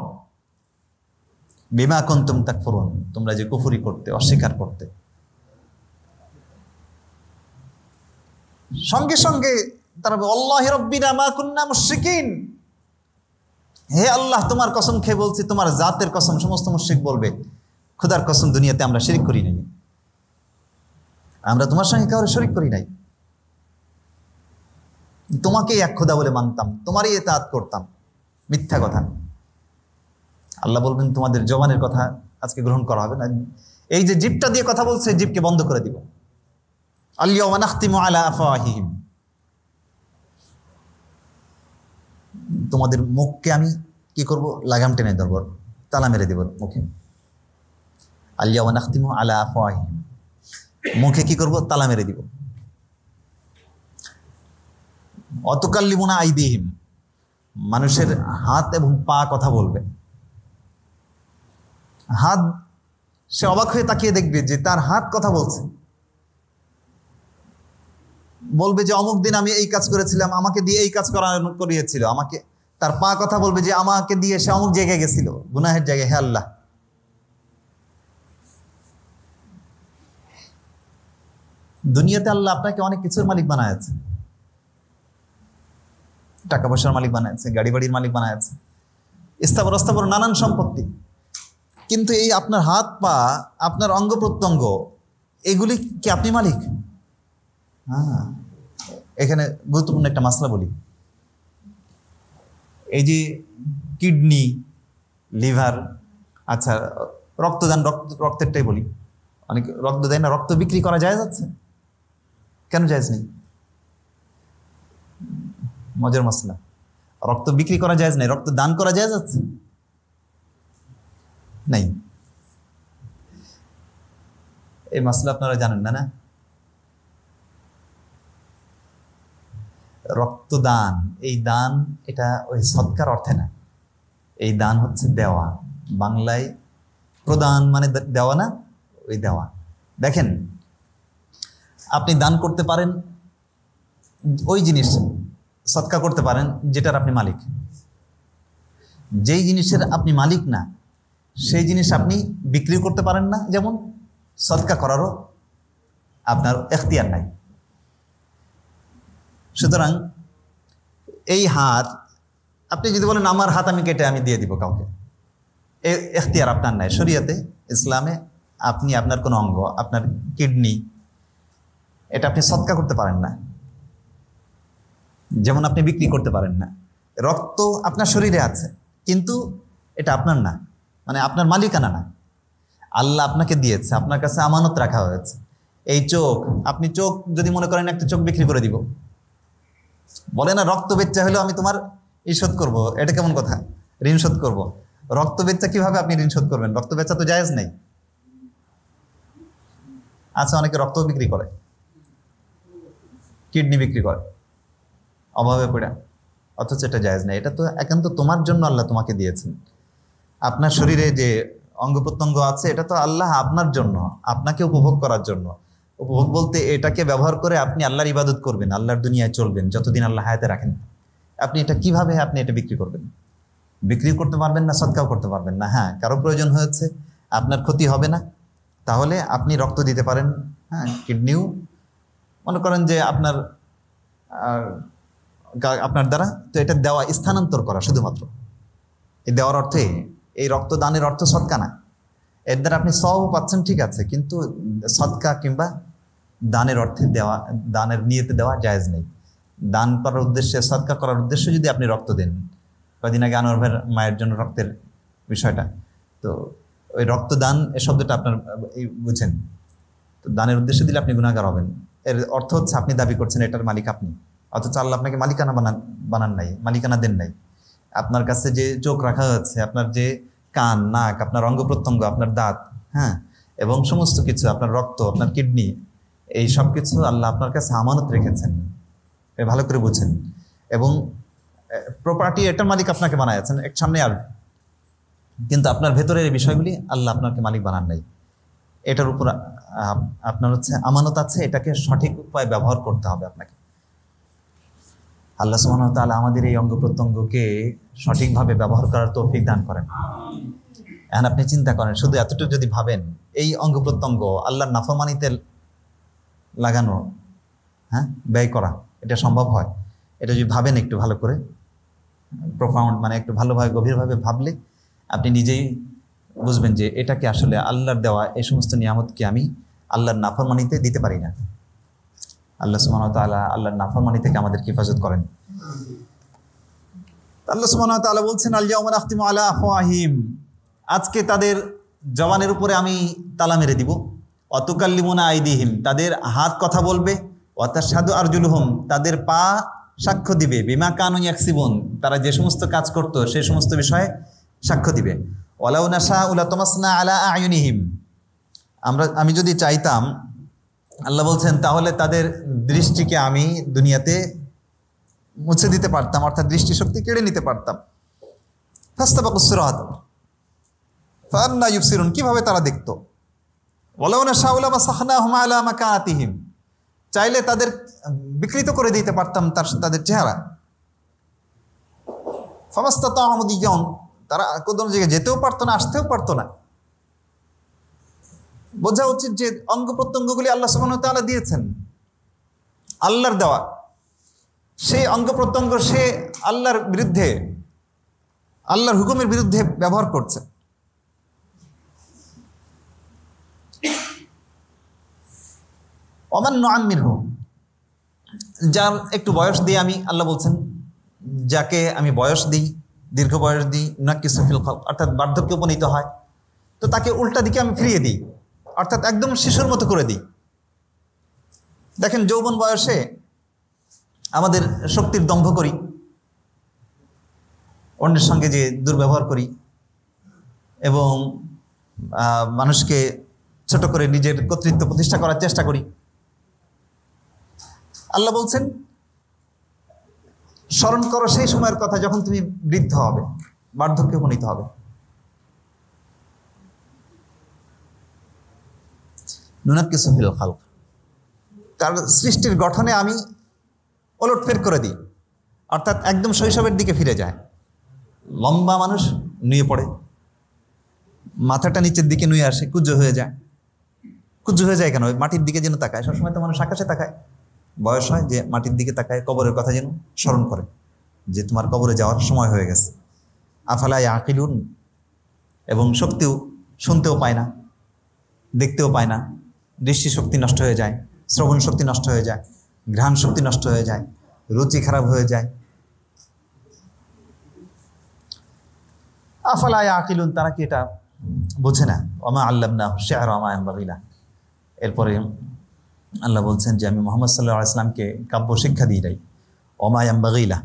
বিমা কুনতুম তাকফুরুন, তোমরা যে কুফরি করতে, অস্বীকার করতে। সঙ্গে সঙ্গে তারা আল্লাহি রাব্বিনা মা কুন্না মুশরিকিন, হে আল্লাহ তোমার কসম খেয়ে বলছি, তোমার জাতের কসম, সমস্ত মুশরিক বলবে খোদার কসম দুনিয়াতে আমরা শিরক করি নাই, আমরা তোমার সঙ্গে কাউকে শরীক করি নাই, তোমাকেই এক খোদা বলে মানতাম, তোমারই ইতাআত করতাম। মিথ্যা কথা। আল্লাহ বলবেন তোমাদের জবানের কথা আজকে গ্রহণ করা হবে না, এই যে জিভটা দিয়ে কথা বলছে জিভকে বন্ধ করে দিব। আল-ইয়াওমা নাখতিমু আলা আফওয়াহিহিম, তোমাদের মুখকে আমি কি করব, লাগাম টেনে ধরব, তালা মেরে দেব মুখে। আল-ইয়াওমা নাখতিমু আলা আফওয়াহিহিম, মুখে কি করব, তালা মেরে দিব। ওয়া তুকাল্লিমুনা আইদিহিম, মানুষের হাত এবং পা কথা বলবে। হাত, সে অবাক হয়ে তাকিয়ে দেখবে যে তার হাত কথা বলছে, বলবে যে অমুক দিন আমি এই কাজ করেছিলাম, আমাকে দিয়ে এই কাজ করিয়েছিল আমাকে। তার পা কথা বলবে যে আমাকে দিয়ে সে অমুক জায়গায় গেছিল, গুনাহের জায়গায়। হে আল্লাহ, দুনিয়াতে আল্লাহ আপনাকে অনেক কিছুর মালিক বানায়ছে, টাকা পয়সার মালিক বানায়ছে, গাড়ি বাড়ির মালিক বানায়ছে, স্থাবর অস্থাবর নানান সম্পত্তি। কিন্তু এই আপনার হাত পা, আপনার অঙ্গ প্রত্যঙ্গ, এগুলি কি আপনি মালিক? হ্যাঁ, এখানে গুরুত্বপূর্ণ একটা মাসলা বলি। এই যে কিডনি, লিভার, আচ্ছা রক্তদান, রক্তেরটাই বলি, অনেক রক্ত দেয় না, রক্ত বিক্রি করা যায় যাচ্ছে, কেন জায়েজ নেই? মজার মাসলা। রক্ত বিক্রি করা জায়েজ নাই, রক্ত দান করা জায়েজ আছে নাই? এই মাসলা আপনারা জানেন না? না, রক্তদান, এই দান এটা ওই সদকার অর্থে না, এই দান হচ্ছে দেওয়া। বাংলায় প্রদান মানে দেওয়া না, ওই দেওয়া। দেখেন, আপনি দান করতে পারেন, ওই জিনিস সদকা করতে পারেন যেটার আপনি মালিক। যেই জিনিসের আপনি মালিক না, সেই জিনিস আপনি বিক্রি করতে পারেন না, যেমন সদকা করারও আপনার এখতিয়ার নাই। সুতরাং এই হাত আপনি যদি বলেন আমার হাত আমি কেটে আমি দিয়ে দিব কাউকে, এই এখতিয়ার আপনার নাই। শরীয়তে ইসলামে আপনি আপনার কোনো অঙ্গ, আপনার কিডনি, এটা আপনি সদকা করতে পারেন না, যেমন আপনি বিক্রি করতে পারেন না। রক্ত আপনার শরীরে আছে, কিন্তু এটা আপনার না, মানে আপনার মালিকানা না, আল্লাহ আপনাকে দিয়েছে, আপনার কাছে আমানত রাখা হয়েছে। এই চোখ, আপনি চোখ যদি মনে করেন একটা চোখ বিক্রি করে দিব, বলে না রক্ত বেচ্চা হলেও আমি তোমার শোধ করবো, এটা কেমন কথা? ঋণ শোধ করবো। রক্ত বেচ্চা কিভাবে আপনি ঋণ শোধ করবেন? রক্ত বেচ্চা তো জায়েজ নেই। আচ্ছা, অনেকে রক্ত বিক্রি করে, কিডনি বিক্রি করে অভাবে পড়ে, অথচ এটা জায়েজ নেই। এটা তো একান্ত তোমার জন্য আল্লাহ তোমাকে দিয়েছেন। আপনার শরীরে যে অঙ্গ প্রত্যঙ্গ আছে, এটা তো আল্লাহ আপনার জন্য, আপনাকে উপভোগ করার জন্য। উপভোগ বলতে এটাকে ব্যবহার করে আপনি আল্লাহর ইবাদত করবেন, আল্লাহর দুনিয়ায় চলবেন যতদিন আল্লাহ হায়াতে রাখেন। আপনি এটা কিভাবে আপনি এটা বিক্রি করবেন? বিক্রি করতে পারবেন না, সদকাও করতে পারবেন না। হ্যাঁ, কারো প্রয়োজন হয়েছে, আপনার ক্ষতি হবে না, তাহলে আপনি রক্ত দিতে পারেন। হ্যাঁ, কিডনিও মনে করেন যে আপনার আপনার দ্বারা, তো এটা দেওয়া, স্থানান্তর করা শুধুমাত্র। এই দেওয়ার অর্থে, এই রক্তদানের অর্থ সদকা না। এর দ্বারা আপনি সওয়াব পাচ্ছেন, ঠিক আছে, কিন্তু সদকা কিংবা দানের অর্থে দেওয়া, দানের নিয়তে দেওয়া জায়েজ নেই। দান করার উদ্দেশ্যে, সদকা করার উদ্দেশ্যে যদি আপনি রক্ত দেন, কদিন আগে আনোয়ার ভাইয়ের মায়ের জন্য রক্তের বিষয়টা, তো ওই রক্তদান এ শব্দটা আপনার এই বুঝেন, তো দানের উদ্দেশ্যে দিলে আপনি গুনাহগার হবেন। এর অর্থ হচ্ছে আপনি দাবি করছেন এটার মালিক আপনি, অথচ আল্লাহ আপনাকে মালিকানা বানান নাই, মালিকানা দেন নাই। আপনার কাছে যে চোখ রাখা হয়েছে, আপনার যে কান, নাক, আপনার অঙ্গ প্রত্যঙ্গ, আপনার দাঁত, হ্যাঁ, এবং সমস্ত কিছু, আপনার রক্ত, আপনার কিডনি, এই সব কিছু আল্লাহ আপনার কাছে আমানত রেখেছেন, ভালো করে বুঝছেন। এবং প্রপার্টি, এটার মালিক আপনাকে বানাইছেন, এক সামনে আর, কিন্তু আপনার ভেতরের এই বিষয়গুলি আল্লাহ আপনাকে মালিক বানান নাই। এটার উপর আপনার হচ্ছে আমানত আছে, এটাকে সঠিক উপায়ে ব্যবহার করতে হবে আপনাকে। আল্লাহ সুবহানাহু ওয়া তাআলা আমাদের এই অঙ্গ প্রত্যঙ্গকে সঠিকভাবে ব্যবহার করার তৌফিক দান করেন। এখন আপনি চিন্তা করেন, শুধু এতটুকু যদি ভাবেন, এই অঙ্গ প্রত্যঙ্গ আল্লাহর নাফরমানিতে লাগানো, হ্যাঁ, ব্যয় করা, এটা সম্ভব হয়? এটা যদি ভাবেন একটু ভালো করে, প্রোফাউন্ড, মানে একটু ভালোভাবে গভীরভাবে ভাবলে আপনি নিজেই বুঝবেন যে এটাকে আসলে আল্লাহর দেওয়া এই সমস্ত নিয়ামতকে আমি আল্লাহর নাফরমানিতে দিতে পারি না। আল্লাহ সুবহানাহু ওয়া তাআলা আল্লাহর নাফরমানি থেকে আমাদেরকে হেফাজত করেন। আল্লাহ সুবহানাহু ওয়া তাআলা বলছেন, আল ইয়াউমা নাখতিমু আলা আফওয়াহিম, আজকে তাদের জবানের উপরে আমি তালা মেরে দিব। ওয়া তুকাল্লিমুনা আইদিহিম, তাদের হাত কথা বলবে। ওয়া তাশহাদু আরজুলুহুম, তাদের পা সাক্ষ্য দিবে। বিমা কানু ইয়াকসিবুন, তারা যে সমস্ত কাজ করত সেই সমস্ত বিষয়ে সাক্ষ্য দিবে। ওয়ালাউ নাশাউ লাতামাসনা আলা আয়ুনিহিম, আমি যদি চাইতাম, আল্লাহ বলছেন, তাহলে তাদের দৃষ্টিকে আমি দুনিয়াতে মুছে দিতে পারতাম, অর্থাৎ দৃষ্টিশক্তি কেড়ে নিতে পারতাম। ফাস্তাবাকুস সিরাত ফাআন্না ইউবসিরুন, কিভাবে তারা দেখতো। ওয়ালাউ নাশাউ লামাসাখনাহুম আলা মাকানাতিহিম, চাইলে তাদের বিকৃত করে দিতে পারতাম তাদের চেহারা। ফামাস্তাতাউ মুদিয়ান, তারা কোনো জায়গায় যেতেও পারতো না, আসতেও পারতো না। বোঝা উচিত যে অঙ্গ প্রত্যঙ্গগুলি আল্লাহ সুবহানাহু ওয়া তাআলা দিয়েছেন, আল্লাহর দেওয়া। সেই অঙ্গ প্রত্যঙ্গ সে আল্লাহর বিরুদ্ধে, আল্লাহর হুকুমের বিরুদ্ধে ব্যবহার করছে। ওমান নুআম্মিরহু, যার একটু বয়স দিই আমি, আল্লাহ বলছেন, যাকে আমি বয়স দিই, দীর্ঘ বয়স দিই, নাকিসু ফিল খালক, অর্থাৎ বার্ধক্যে উপনীত হয়, তো তাকে উল্টা দিকে আমি ফিরিয়ে দিই, অর্থাৎ একদম শিশুর মতো করে দিই। দেখেন, যৌবন বয়সে আমাদের শক্তির দম্ভ করি, অন্যের সঙ্গে যে দুর্ব্যবহার করি এবং মানুষকে ছোট করে নিজের কর্তৃত্ব প্রতিষ্ঠা করার চেষ্টা করি। আল্লাহ বলছেন স্মরণ করো সেই সময়ের কথা যখন তুমি বৃদ্ধ হবে, বার্ধক্যে উপনীত হবে। নুনাক্কিসু ফিল খালক, তার সৃষ্টির গঠনে আমি ওলটফের করে দিই, অর্থাৎ একদম শৈশবের দিকে ফিরে যায়। লম্বা মানুষ নুয়ে পড়ে, মাথাটা নিচের দিকে নুয়ে আসে, কুজ্জো হয়ে যায়। কুজ্জো হয়ে যায় কেন? ওই মাটির দিকে যেন তাকায়, সবসময় তো মানুষ আকাশে তাকায়। বয়স হয় যে মাটির দিকে তাকায়, কবরের কথা যেন স্মরণ করে যে তোমার কবরে যাওয়ার সময় হয়ে গেছে। আফালা ইয়াকিলুন, এবং শক্তিও শুনতেও পায় না, দেখতেও পায় না, দৃষ্টিশক্তি নষ্ট হয়ে যায়, শ্রবণ শক্তি নষ্ট হয়ে যায়, ঘ্রাণ শক্তি নষ্ট হয়ে যায়, রুচি খারাপ হয়ে যায়। আফালা ইয়াকিলুন, তারা কি এটা বোঝে না? ওমা আল্লামনাহু শি'রা ওয়া মা ইয়ানবাগি লাহু। এরপরে আল্লাহ বলছেন যে আমি মুহাম্মদ সাল্লাল্লাহু আলাইহি ওয়াসাল্লামকে কাব্য শিক্ষা দিই নাই, ওয়া মা ইয়ানবাগি লাহু।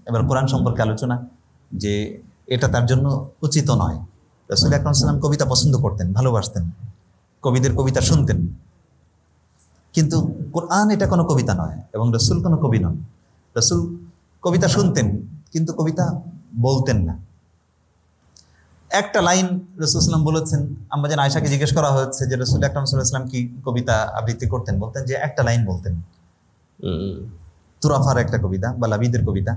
এবার কোরআন সম্পর্কে আলোচনা, যে এটা তার জন্য উচিত নয়। রাসূল আকরাম সাল্লাল্লাহু আলাইহি ওয়াসাল্লাম কবিতা পছন্দ করতেন, ভালোবাসতেন, কবিদের কবিতা শুনতেন, কিন্তু কোরআন এটা কোনো কবিতা নয় এবং রাসূল কোনো কবি নন। রাসূল কবিতা শুনতেন কিন্তু কবিতা বলতেন না। একটা লাইন রাসূল সাল্লাল্লাহু আলাইহি ওয়াসাল্লাম বলেছেন, আম্মা জান আয়েশাকে জিজ্ঞেস করা হয়েছে যে রাসূল আকরাম সাল্লাল্লাহু আলাইহি ওয়াসাল্লাম কি কবিতা আবৃত্তি করতেন? বলতেন যে একটা লাইন বলতেন, তুরাফার একটা কবিতা বা লাবিদের কবিতা,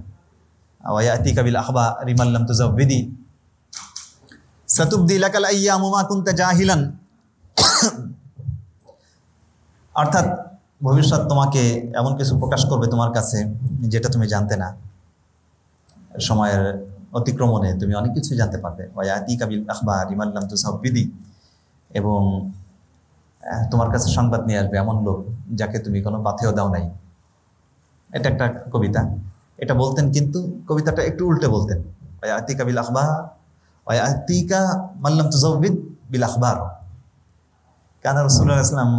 ওয়া ইয়াতিকা বিল আখবারি মান লাম তুযাওবিদি সাতুবদি লাকাল আইয়ামু মা কুনতা জাহিলান। অর্থাৎ ভবিষ্যৎ তোমাকে এমন কিছু প্রকাশ করবে তোমার কাছে যেটা তুমি জানতে না, সময়ের অতিক্রমণে তুমি অনেক কিছু জানতে পারবে। ওয়ায়াতিকা বিল আখবারি মান লাম তুযাওবিদি, এবং তোমার কাছে সংবাদ নিয়ে আসবে এমন লোক যাকে তুমি কোনো পাথেয় দাও নাই। এটা একটা কবিতা, এটা বলতেন, কিন্তু কবিতাটা একটু উল্টে বলতেন, ওয়ায়াতিকা বিল আখবার ওয়ায়াতিকা মান লাম তুযাওবিদ বিল আখবার। কানা রাসূলুল্লাহ সাল্লাল্লাহু আলাইহি ওয়াসাল্লাম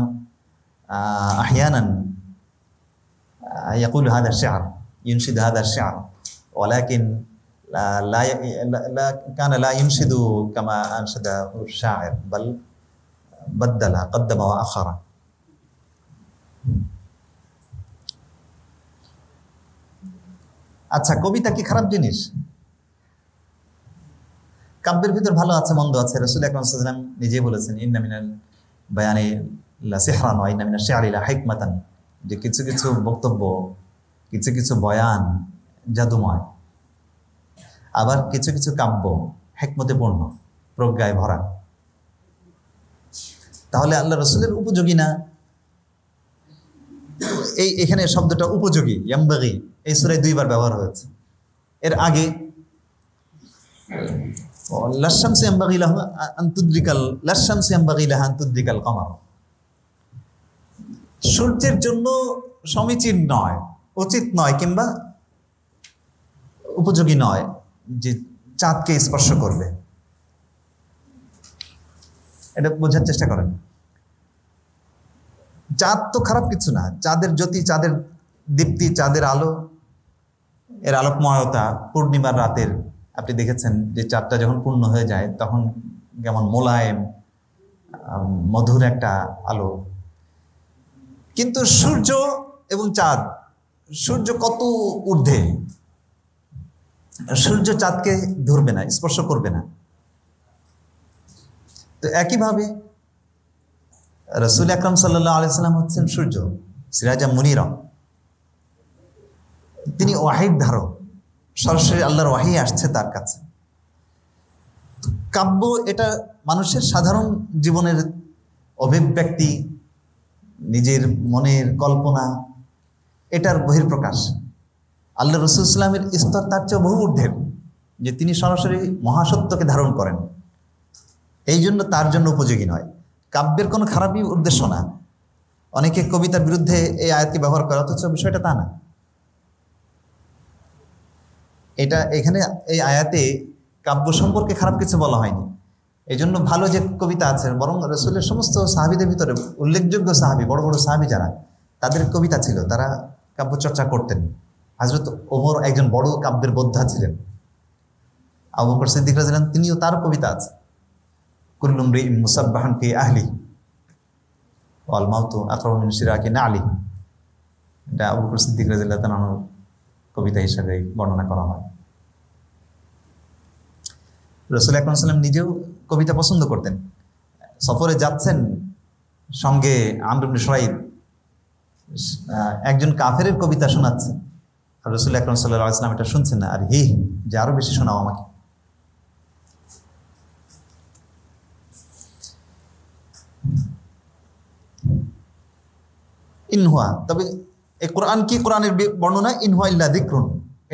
আহইয়ানান ইয়াকুলু হাযা আশ-শি'r, ইউনশিদু হাযা আশ-শি'r, ওয়ালাকিন কানা লা ইউনশিদু কামা আনশাদা আশ-শা'ir বাল বাদদালা কদ্দামা ওয়া আখারা। আচ্ছা, কবিতা কি খারাপ জিনিস? কাব্যের ভিতর ভালো আছে, মন্দ আছে। রাসূল আকরাম সাল্লাল্লাহু আলাইহি ওয়াসাল্লাম নিজেই বলেছেন, ইন্না মিনাল বায়ানি লা সিহরান ওয়া ইন্না মিনাশ শি'রি লা হিকমাতান, যে কিছু কিছু বক্তব্য, কিছু কিছু বয়ান জাদুময়, আবার কিছু কিছু কাব্য হিকমতে পূর্ণ, প্রজ্ঞায় ভরা। তাহলে আল্লাহ রাসূলের উপযোগী না? এখানে শব্দটা উপযোগী, ইয়ামবাগি, এই সূরায় 2 বার ব্যবহার হয়েছে। এর আগে লাশ-শামসু ইয়ামবাগি লাহু আন তুদরিকাল লাশ-শামসু ইয়ামবাগি লাহা আন তুদরিকাল কমার, সূর্যের জন্য সমীচীন নয়, উচিত নয়, কিংবা উপযোগী নয় যে চাঁদকে স্পর্শ করবে। এটা বোঝার চেষ্টা করেন। চাঁদ তো খারাপ কিছু না, চাঁদের জ্যোতি, চাঁদের দীপ্তি, চাঁদের আলো, এর আলোকময়তা, পূর্ণিমার রাতের আপনি দেখেছেন যে চাঁদটা যখন পূর্ণ হয়ে যায় তখন কেমন মোলায়েম মধুর একটা আলো। কিন্তু সূর্য এবং চাঁদ, সূর্য কত ঊর্ধ্বে, সূর্য চাঁদকে ধরবে না, স্পর্শ করবে না। তো একইভাবে রাসূল আকরাম সাল্লাল্লাহু আলাইহি ওয়াসাল্লাম হচ্ছেন সূর্য, সিরাজা মুনিরা। তিনি ওয়াহির ধারক, সরাসরি আল্লাহর ওয়াহি আসছে তার কাছে। কাব্য এটা মানুষের সাধারণ জীবনের অভিব্যক্তি, নিজের মনের কল্পনা, এটার বহির্প্রকাশ। আল্লাহ রাসূল সাল্লাল্লাহু আলাইহি ওয়াসাল্লামের স্তর তার চেয়ে বহু ঊর্ধ্বের, যে তিনি সরাসরি মহাসত্যকে ধারণ করেন, এই জন্য তার জন্য উপযোগী নয়। কাব্যের কোনো খারাপই উদ্দেশ্য না। অনেকে কবিতার বিরুদ্ধে এই আয়াতকে ব্যবহার করে, অথচ বিষয়টা তা না। এটা এখানে এই আয়াতে কাব্য সম্পর্কে খারাপ কিছু বলা হয়নি। এই জন্য ভালো যে কবিতা আছে, বরং রাসূলের সমস্ত সাহাবীদের ভিতরে উল্লেখযোগ্য সাহাবী, বড় বড় সাহাবী যারা, তাদের কবিতা ছিল, তারা কাব্য চর্চা করতেন। হযরত ওমর একজন বড় কাব্যের বোদ্ধা ছিলেন। আবু বকর সিদ্দিক রাদিয়াল্লাহু আনহু তিনিও, তার কবিতা আছে, কুল্লু মরিইন মুসাব্বাহান ফি আহলি ওয়াল মাউতু আকরাবু মিন শিরাকি নালি। এটা আবু বকর সিদ্দিক রাদিয়াল্লাহু আনহুর কবিতা হিসেবে বর্ণনা করা হয়। রাসূল আকরাম সাল্লাল্লাহু আলাইহি ওয়াসাল্লাম নিজেও কবিতা পছন্দ করতেন। সফরে যাচ্ছেন, সঙ্গে আমর ইবনে শুরাইদ একজন কাফেরের কবিতা শোনাচ্ছে, আর রাসূল আকরাম সাল্লাল্লাহু আলাইহি ওয়াসাল্লাম এটা শুনছেন না, আর যে আরো বেশি শোনাও আমাকে। ইনহুয়া, তবে এই কোরআন কি, কোরআনের বর্ণনা ইনহুয়া ইল্লা যিকরুন,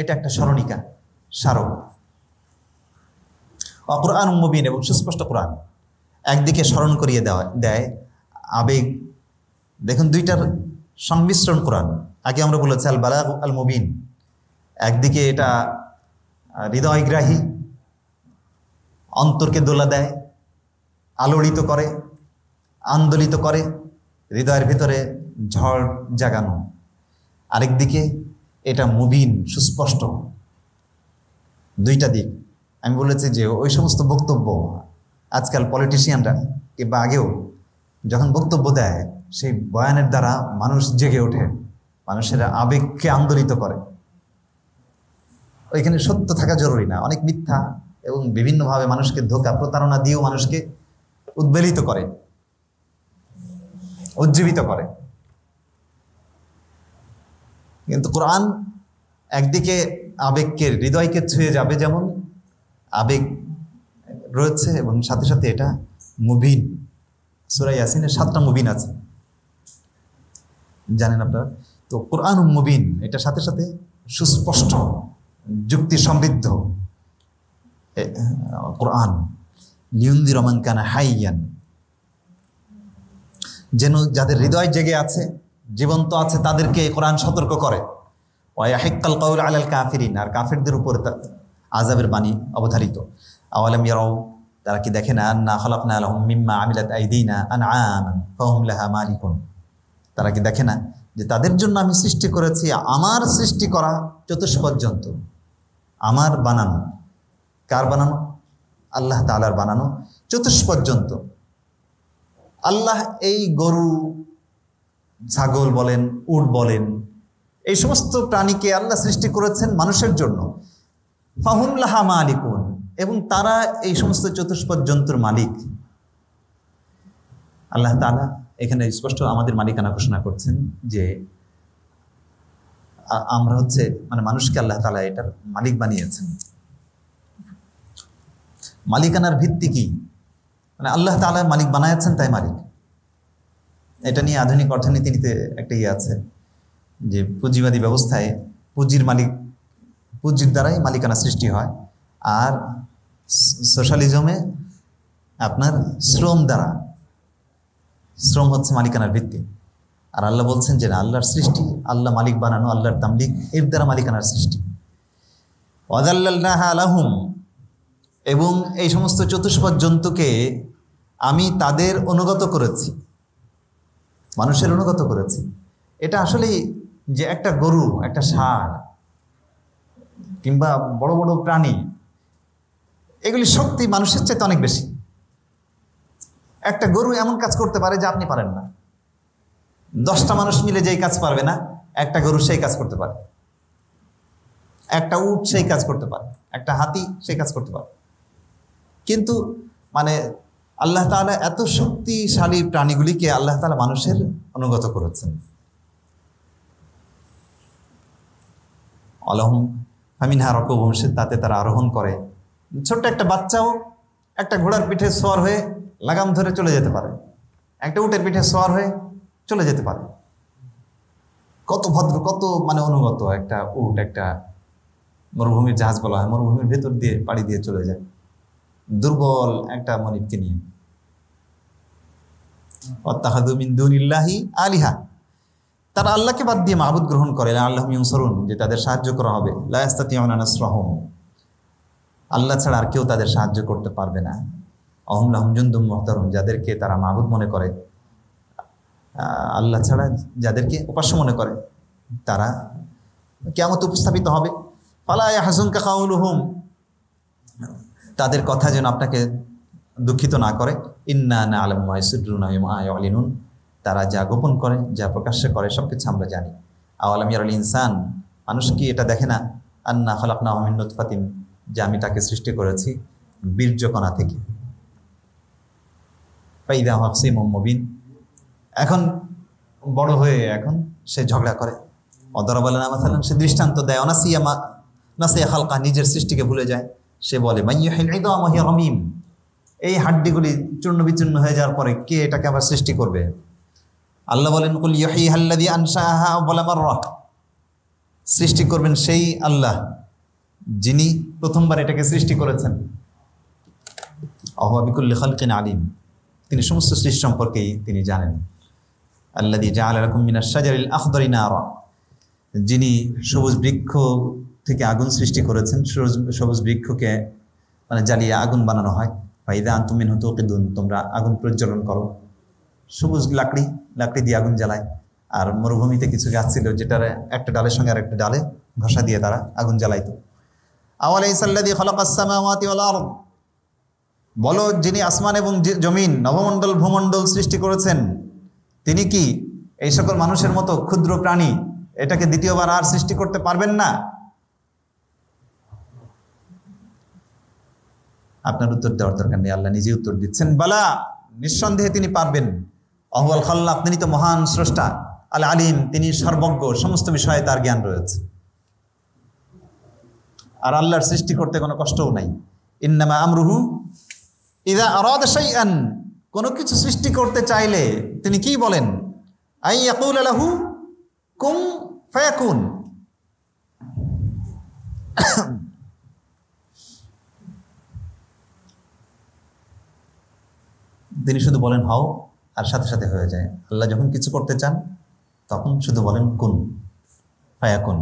এটা একটা স্মরণিকা, স্মারক। কোরআন মুবিন, এবং সুস্পষ্ট কোরআন। একদিকে স্মরণ করিয়ে দেয় আবেগ, দেখুন দুইটার সংমিশ্রণ কোরআন। আগে আমরা বলেছি আল বালাগ আল মুবিন, একদিকে এটা হৃদয়গ্রাহী, অন্তরকে দোলা দেয়, আলোড়িত করে, আন্দোলিত করে, হৃদয়ের ভিতরে ঝড় জাগানো। আরেকদিকে এটা মুবিন, সুস্পষ্ট। দুইটা দিক। আমি বলেছি যে ওই সমস্ত বক্তব্য আজকাল পলিটিশিয়ানরা কিংবা আগেও যখন বক্তব্য দেয়, সেই বয়ানের দ্বারা মানুষ জেগে ওঠে, মানুষের আবেগকে আন্দোলিত করে। ওইখানে সত্য থাকা জরুরি না, অনেক মিথ্যা এবং বিভিন্নভাবে মানুষকে ধোঁকা প্রতারণা দিয়েও মানুষকে উদ্বেলিত করে, উজ্জীবিত করে। কিন্তু কোরআন একদিকে আবেগকে, হৃদয়কে ছুঁয়ে যাবে, যেমন আবেগ রয়েছে, এবং সাথে সাথে এটা মুবিন। সূরা ইয়াসিনের 7টা মুবিন আছে, জানেন আপনারা। তো কোরআন মুবিন, এটা সাথে সাথে সুস্পষ্ট, যুক্তি সমৃদ্ধ কোরআন। লিউনদির মান কানা হাইয়ান, যেন যাদের হৃদয় জেগে আছে, জীবন্ত আছে, তাদেরকে কোরআন সতর্ক করে। ওয়ায়াহিক্কাল কাউল আলাল কাফিরিন, আর কাফিরদের উপর আযাবের বাণী অবধারিত। আওয়ালাম ইয়ারাউ, তারা কি দেখে না, আন্না খালাকনা লাহুম মিম্মা আমিলাত আইদিনা আনআমান ফাহুম লাহা মালিকুন, তারা কি দেখে না যে তাদের জন্য আমি সৃষ্টি করেছি, আমার সৃষ্টি করা চতুষ্পদ জন্তু, আমার বানানো। কার বানানো? আল্লাহ তাআলার বানানো চতুষ্পদ জন্তু। আল্লাহ এই গরু, ছাগল বলেন, উট বলেন, এই সমস্ত প্রাণীকে আল্লাহ সৃষ্টি করেছেন মানুষের জন্য। ফাহুম লাহা মালিকুন, এবং তারা এই সমস্ত চতুষ্পদ জন্তুর মালিক। আল্লাহ তাআলা এখানে স্পষ্ট আমাদের মালিকানা ঘোষণা করছেন যে আমরা হচ্ছে, মানে মানুষকে আল্লাহ তাআলা এটার মালিক বানিয়েছেন। মালিকানার ভিত্তি কি? মানে আল্লাহ তাআলা মালিক বানাইছেন, তাই মালিক। এটা নিয়ে আধুনিক অর্থনীতিতে একটা আছে যে পুঁজিবাদী ব্যবস্থায় পুঁজির মালিক, পুঁজির দ্বারাই মালিকানা সৃষ্টি হয়, আর সোশ্যালিজমে আপনার শ্রম দ্বারা, শ্রম হচ্ছে মালিকানার ভিত্তি। আর আল্লাহ বলছেন যে না, আল্লাহর সৃষ্টি, আল্লাহ মালিক বানানো, আল্লাহর তামলিক, এর দ্বারা মালিকানার সৃষ্টি। ওয়াযাল্লালনাহা লাহুম, এবং এই সমস্ত চতুষ্পদ জন্তুকে আমি তাদের অনুগত করেছি, মানুষের অনুগত করেছি। এটা আসলে যে একটা গরু, একটা ষাঁড় কিংবা বড় বড় প্রাণী, এগুলি শক্তি মানুষের চাইতে অনেক বেশি। একটা গরু এমন কাজ করতে পারে যা আপনি পারেন না। 10টা মানুষ মিলে যেই কাজ পারবে না, একটা গরু সেই কাজ করতে পারে। একটা উট সেই কাজ করতে পারে, একটা হাতি সেই কাজ করতে পারে। কিন্তু মানে আল্লাহ তাআলা এত শক্তিশালী প্রাণীগুলিকে আল্লাহ তাআলা মানুষের অনুগত করেছেন। আলাহুম ফামিনহা রাকুবুহুম, তাতে তারা আরোহণ করে। ছোট্ট একটা বাচ্চাও একটা ঘোড়ার পিঠে সওয়ার হয়ে লাগাম ধরে চলে যেতে পারে, একটা উটের পিঠে সওয়ার হয়ে চলে যেতে পারে। কত ভদ্র, কত মানে অনুগত একটা উট। একটা মরুভূমির জাহাজ বলা হয়, মরুভূমির ভেতর দিয়ে পাড়ি দিয়ে চলে যায় দুর্বল একটা মনিবকে নিয়ে। ওয়াত্তাখাযু মিন দুনিল্লাহি আলিহা, তারা আল্লাহকে বাদ দিয়ে মাবুদ গ্রহণ করে। লাআল্লাহুম ইউনসারুন, যে তাদের সাহায্য করা হবে। লা ইস্তাতিউনা নাসরাহুম, আল্লাহ ছাড়া আর কেউ তাদের সাহায্য করতে পারবে না। আহুম লাহুম জুনদুম মুহতারুন, যাদেরকে তারা মাবুদ মনে করে, আল্লাহ ছাড়া যাদেরকে উপাস্য মনে করে, তারা কিয়ামতে উপস্থাপিত হবে। ফালা ইয়াহজুনকা কাউলুহুম, তাদের কথা যেন আপনাকে দুঃখিত না করে। ইন্না না'লামু মা ইয়াসিররুনা ওয়া মা ইউলিনুন, তারা যা গোপন করে যা প্রকাশ্যে করে সবকিছু আমরা জানি। আওয়ালাম ইয়ারাল ইনসান, মানুষ কি এটা দেখে না? আন্না খালাকনাহু মিন নুতফাতিন, যে আমি তাকে সৃষ্টি করেছি বীর্যকণা থেকে। ফাইদা হুয়া খাসীমুম মুবিন, এখন বড় হয়ে এখন সে ঝগড়া করে। অদরাবা লানা মাসালান, সে দৃষ্টান্ত দেয়। নাসিয়া খালকা, নিজের সৃষ্টিকে ভুলে যায়। সে বলে মাইয়ুহিল ইযাম ওয়া হিয়া রামীম, এই হাড্ডিগুলি চূর্ণ বিচূর্ণ হয়ে যাওয়ার পরে কে এটাকে আবার সৃষ্টি করবে? আল্লাহ বলেন কুল ইউহয়িহাল্লাযী আনশাআহা আউয়ালা মাররা, সৃষ্টি করবেন সেই আল্লাহ যিনি প্রথমবার এটাকে সৃষ্টি করেছেন। ওয়া বিকুল্লি খালকিন আলিম, তিনি সমস্ত সৃষ্টি সম্পর্কেই তিনি জানেন। আল্লাযী জাআলা লাকুম মিনাশ শাজারিল আখদারি নারা, যিনি সবুজ বৃক্ষ থেকে আগুন সৃষ্টি করেছেন। সবুজ বৃক্ষকে মানে জ্বালিয়ে আগুন বানানো হয়। ফাইদা আনতুম মিনহু তুকিদুন, তোমরা আগুন প্রজ্বলন করো। সবুজ লাকড়ি দিয়ে আগুন জ্বালায়। আর মরুভূমিতে কিছু গাছ ছিল যেটার একটা ডালের সঙ্গে আর একটা ডালে ঘষা দিয়ে তারা আগুন জ্বালাইতো। আওয়ালাইসাল্লাযী খালাকাস সামাওয়াতি ওয়াল আরদ, বলো যিনি আসমান এবং জমিন, নবমণ্ডল ভূমণ্ডল সৃষ্টি করেছেন, তিনি কি এই সকল মানুষের মতো ক্ষুদ্র প্রাণী এটাকে দ্বিতীয়বার আর সৃষ্টি করতে পারবেন না? আপনার উত্তর দেওয়ার দরকার নেই, আল্লাহ নিজে উত্তর দিচ্ছেন। বালা, নিঃসন্দেহে তিনি পারবেন। আহুয়াল খাল্লাক, তিনি তো মহান স্রষ্টা। আল আলিম, তিনি সর্বজ্ঞ, সমস্ত বিষয়ে তার জ্ঞান রয়েছে। আর আল্লাহর সৃষ্টি করতে কোনো কষ্টও নাই। ইন্নামা আমরুহু ইযা আরাদা শাইআন, কোনো কিছু সৃষ্টি করতে চাইলে তিনি কি বলেন? আই ইয়াকুলা লাহু কুন ফায়াকুন, তিনি শুধু বলেন হও, আর সাথে সাথে হয়ে যায়। আল্লাহ যখন কিছু করতে চান তখন শুধু বলেন কুন ফায়াকুন।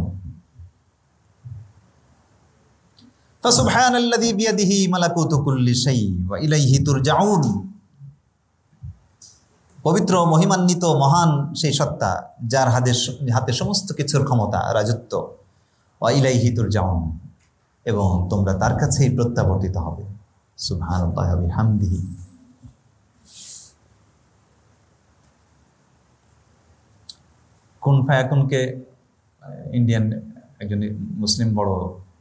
ফাসুবহানাল্লাযী বিয়াদিহি মালাকুতু কুল্লি শাই ওয়া ইলাইহি তুরজাউন, পবিত্র মহিমান্বিত মহান সেই সত্তা যার হাতে সমস্ত কিছুর ক্ষমতা, রাজত্ব। ওয়া ইলাইহি তুরজাউন, এবং তোমরা তার কাছেই প্রত্যাবর্তিত হবে। সুবহানাল্লাহি ওয়া বিহামদিহি। কুন ফায়াকুনকে ইন্ডিয়ান একজন মুসলিম বড়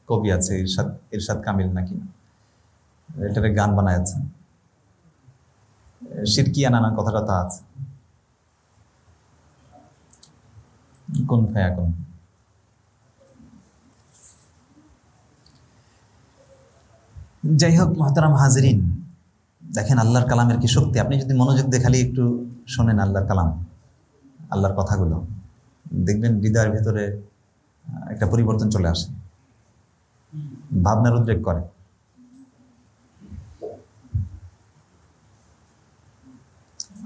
কবি আছে ইরশাদ কামিল নাকি, এটার গান বানাইছে। শিরকিয়া নানা কথাটা তা আছে। কুন ফায়াকুন। যাই হোক মুহতারাম হাজিরিন, দেখেন আল্লাহর কালামের কি শক্তি। আপনি যদি মনোযোগ দিয়ে খালি একটু শোনেন আল্লাহর কালাম, আল্লাহর কথাগুলো, দেখবেন হৃদয়ের ভিতরে একটা পরিবর্তন চলে আসে, ভাবনার উদ্রেক করে।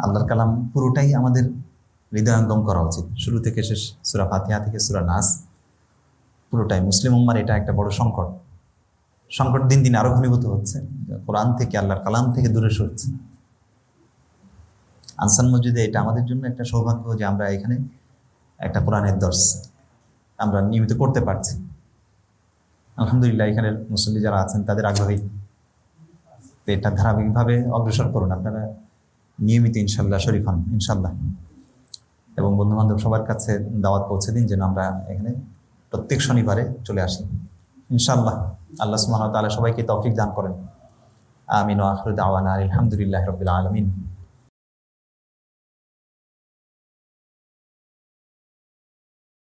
আল্লাহর কালাম পুরোটাই আমাদের হৃদয়ঙ্গম করা উচিত, শুরু থেকে শেষ, সূরা ফাতিহা থেকে সূরা নাস পুরোটাই। মুসলিম উম্মার এটা একটা বড় সংকট দিন দিন আরো ঘনীভূত হচ্ছে। কোরআন থেকে, আল্লাহর কালাম থেকে দূরে সরছে। আনসার মসজিদে এটা আমাদের জন্য একটা সৌভাগ্য যে আমরা এখানে একটা কোরআনের দর্স আমরা নিয়মিত করতে পারছি। আলহামদুলিল্লাহ, এখানের মুসল্লি যারা আছেন তাদের আগ্রহী, এটা ধারাবাহিকভাবে অগ্রসর করুন আপনারা, নিয়মিত ইনশাল্লাহ শরীক হন ইনশাল্লাহ। এবং বন্ধুবান্ধব সবার কাছে দাওয়াত পৌঁছে দিন যেন আমরা এখানে প্রত্যেক শনিবারে চলে আসি ইনশাল্লাহ। আল্লাহ সুবহানাহু ওয়া তাআলা সবাইকে তৌফিক দান করেন। আমিন ওয়া আখিরু দাওয়ানা আলহামদুলিল্লাহি রাব্বিল আলামিন।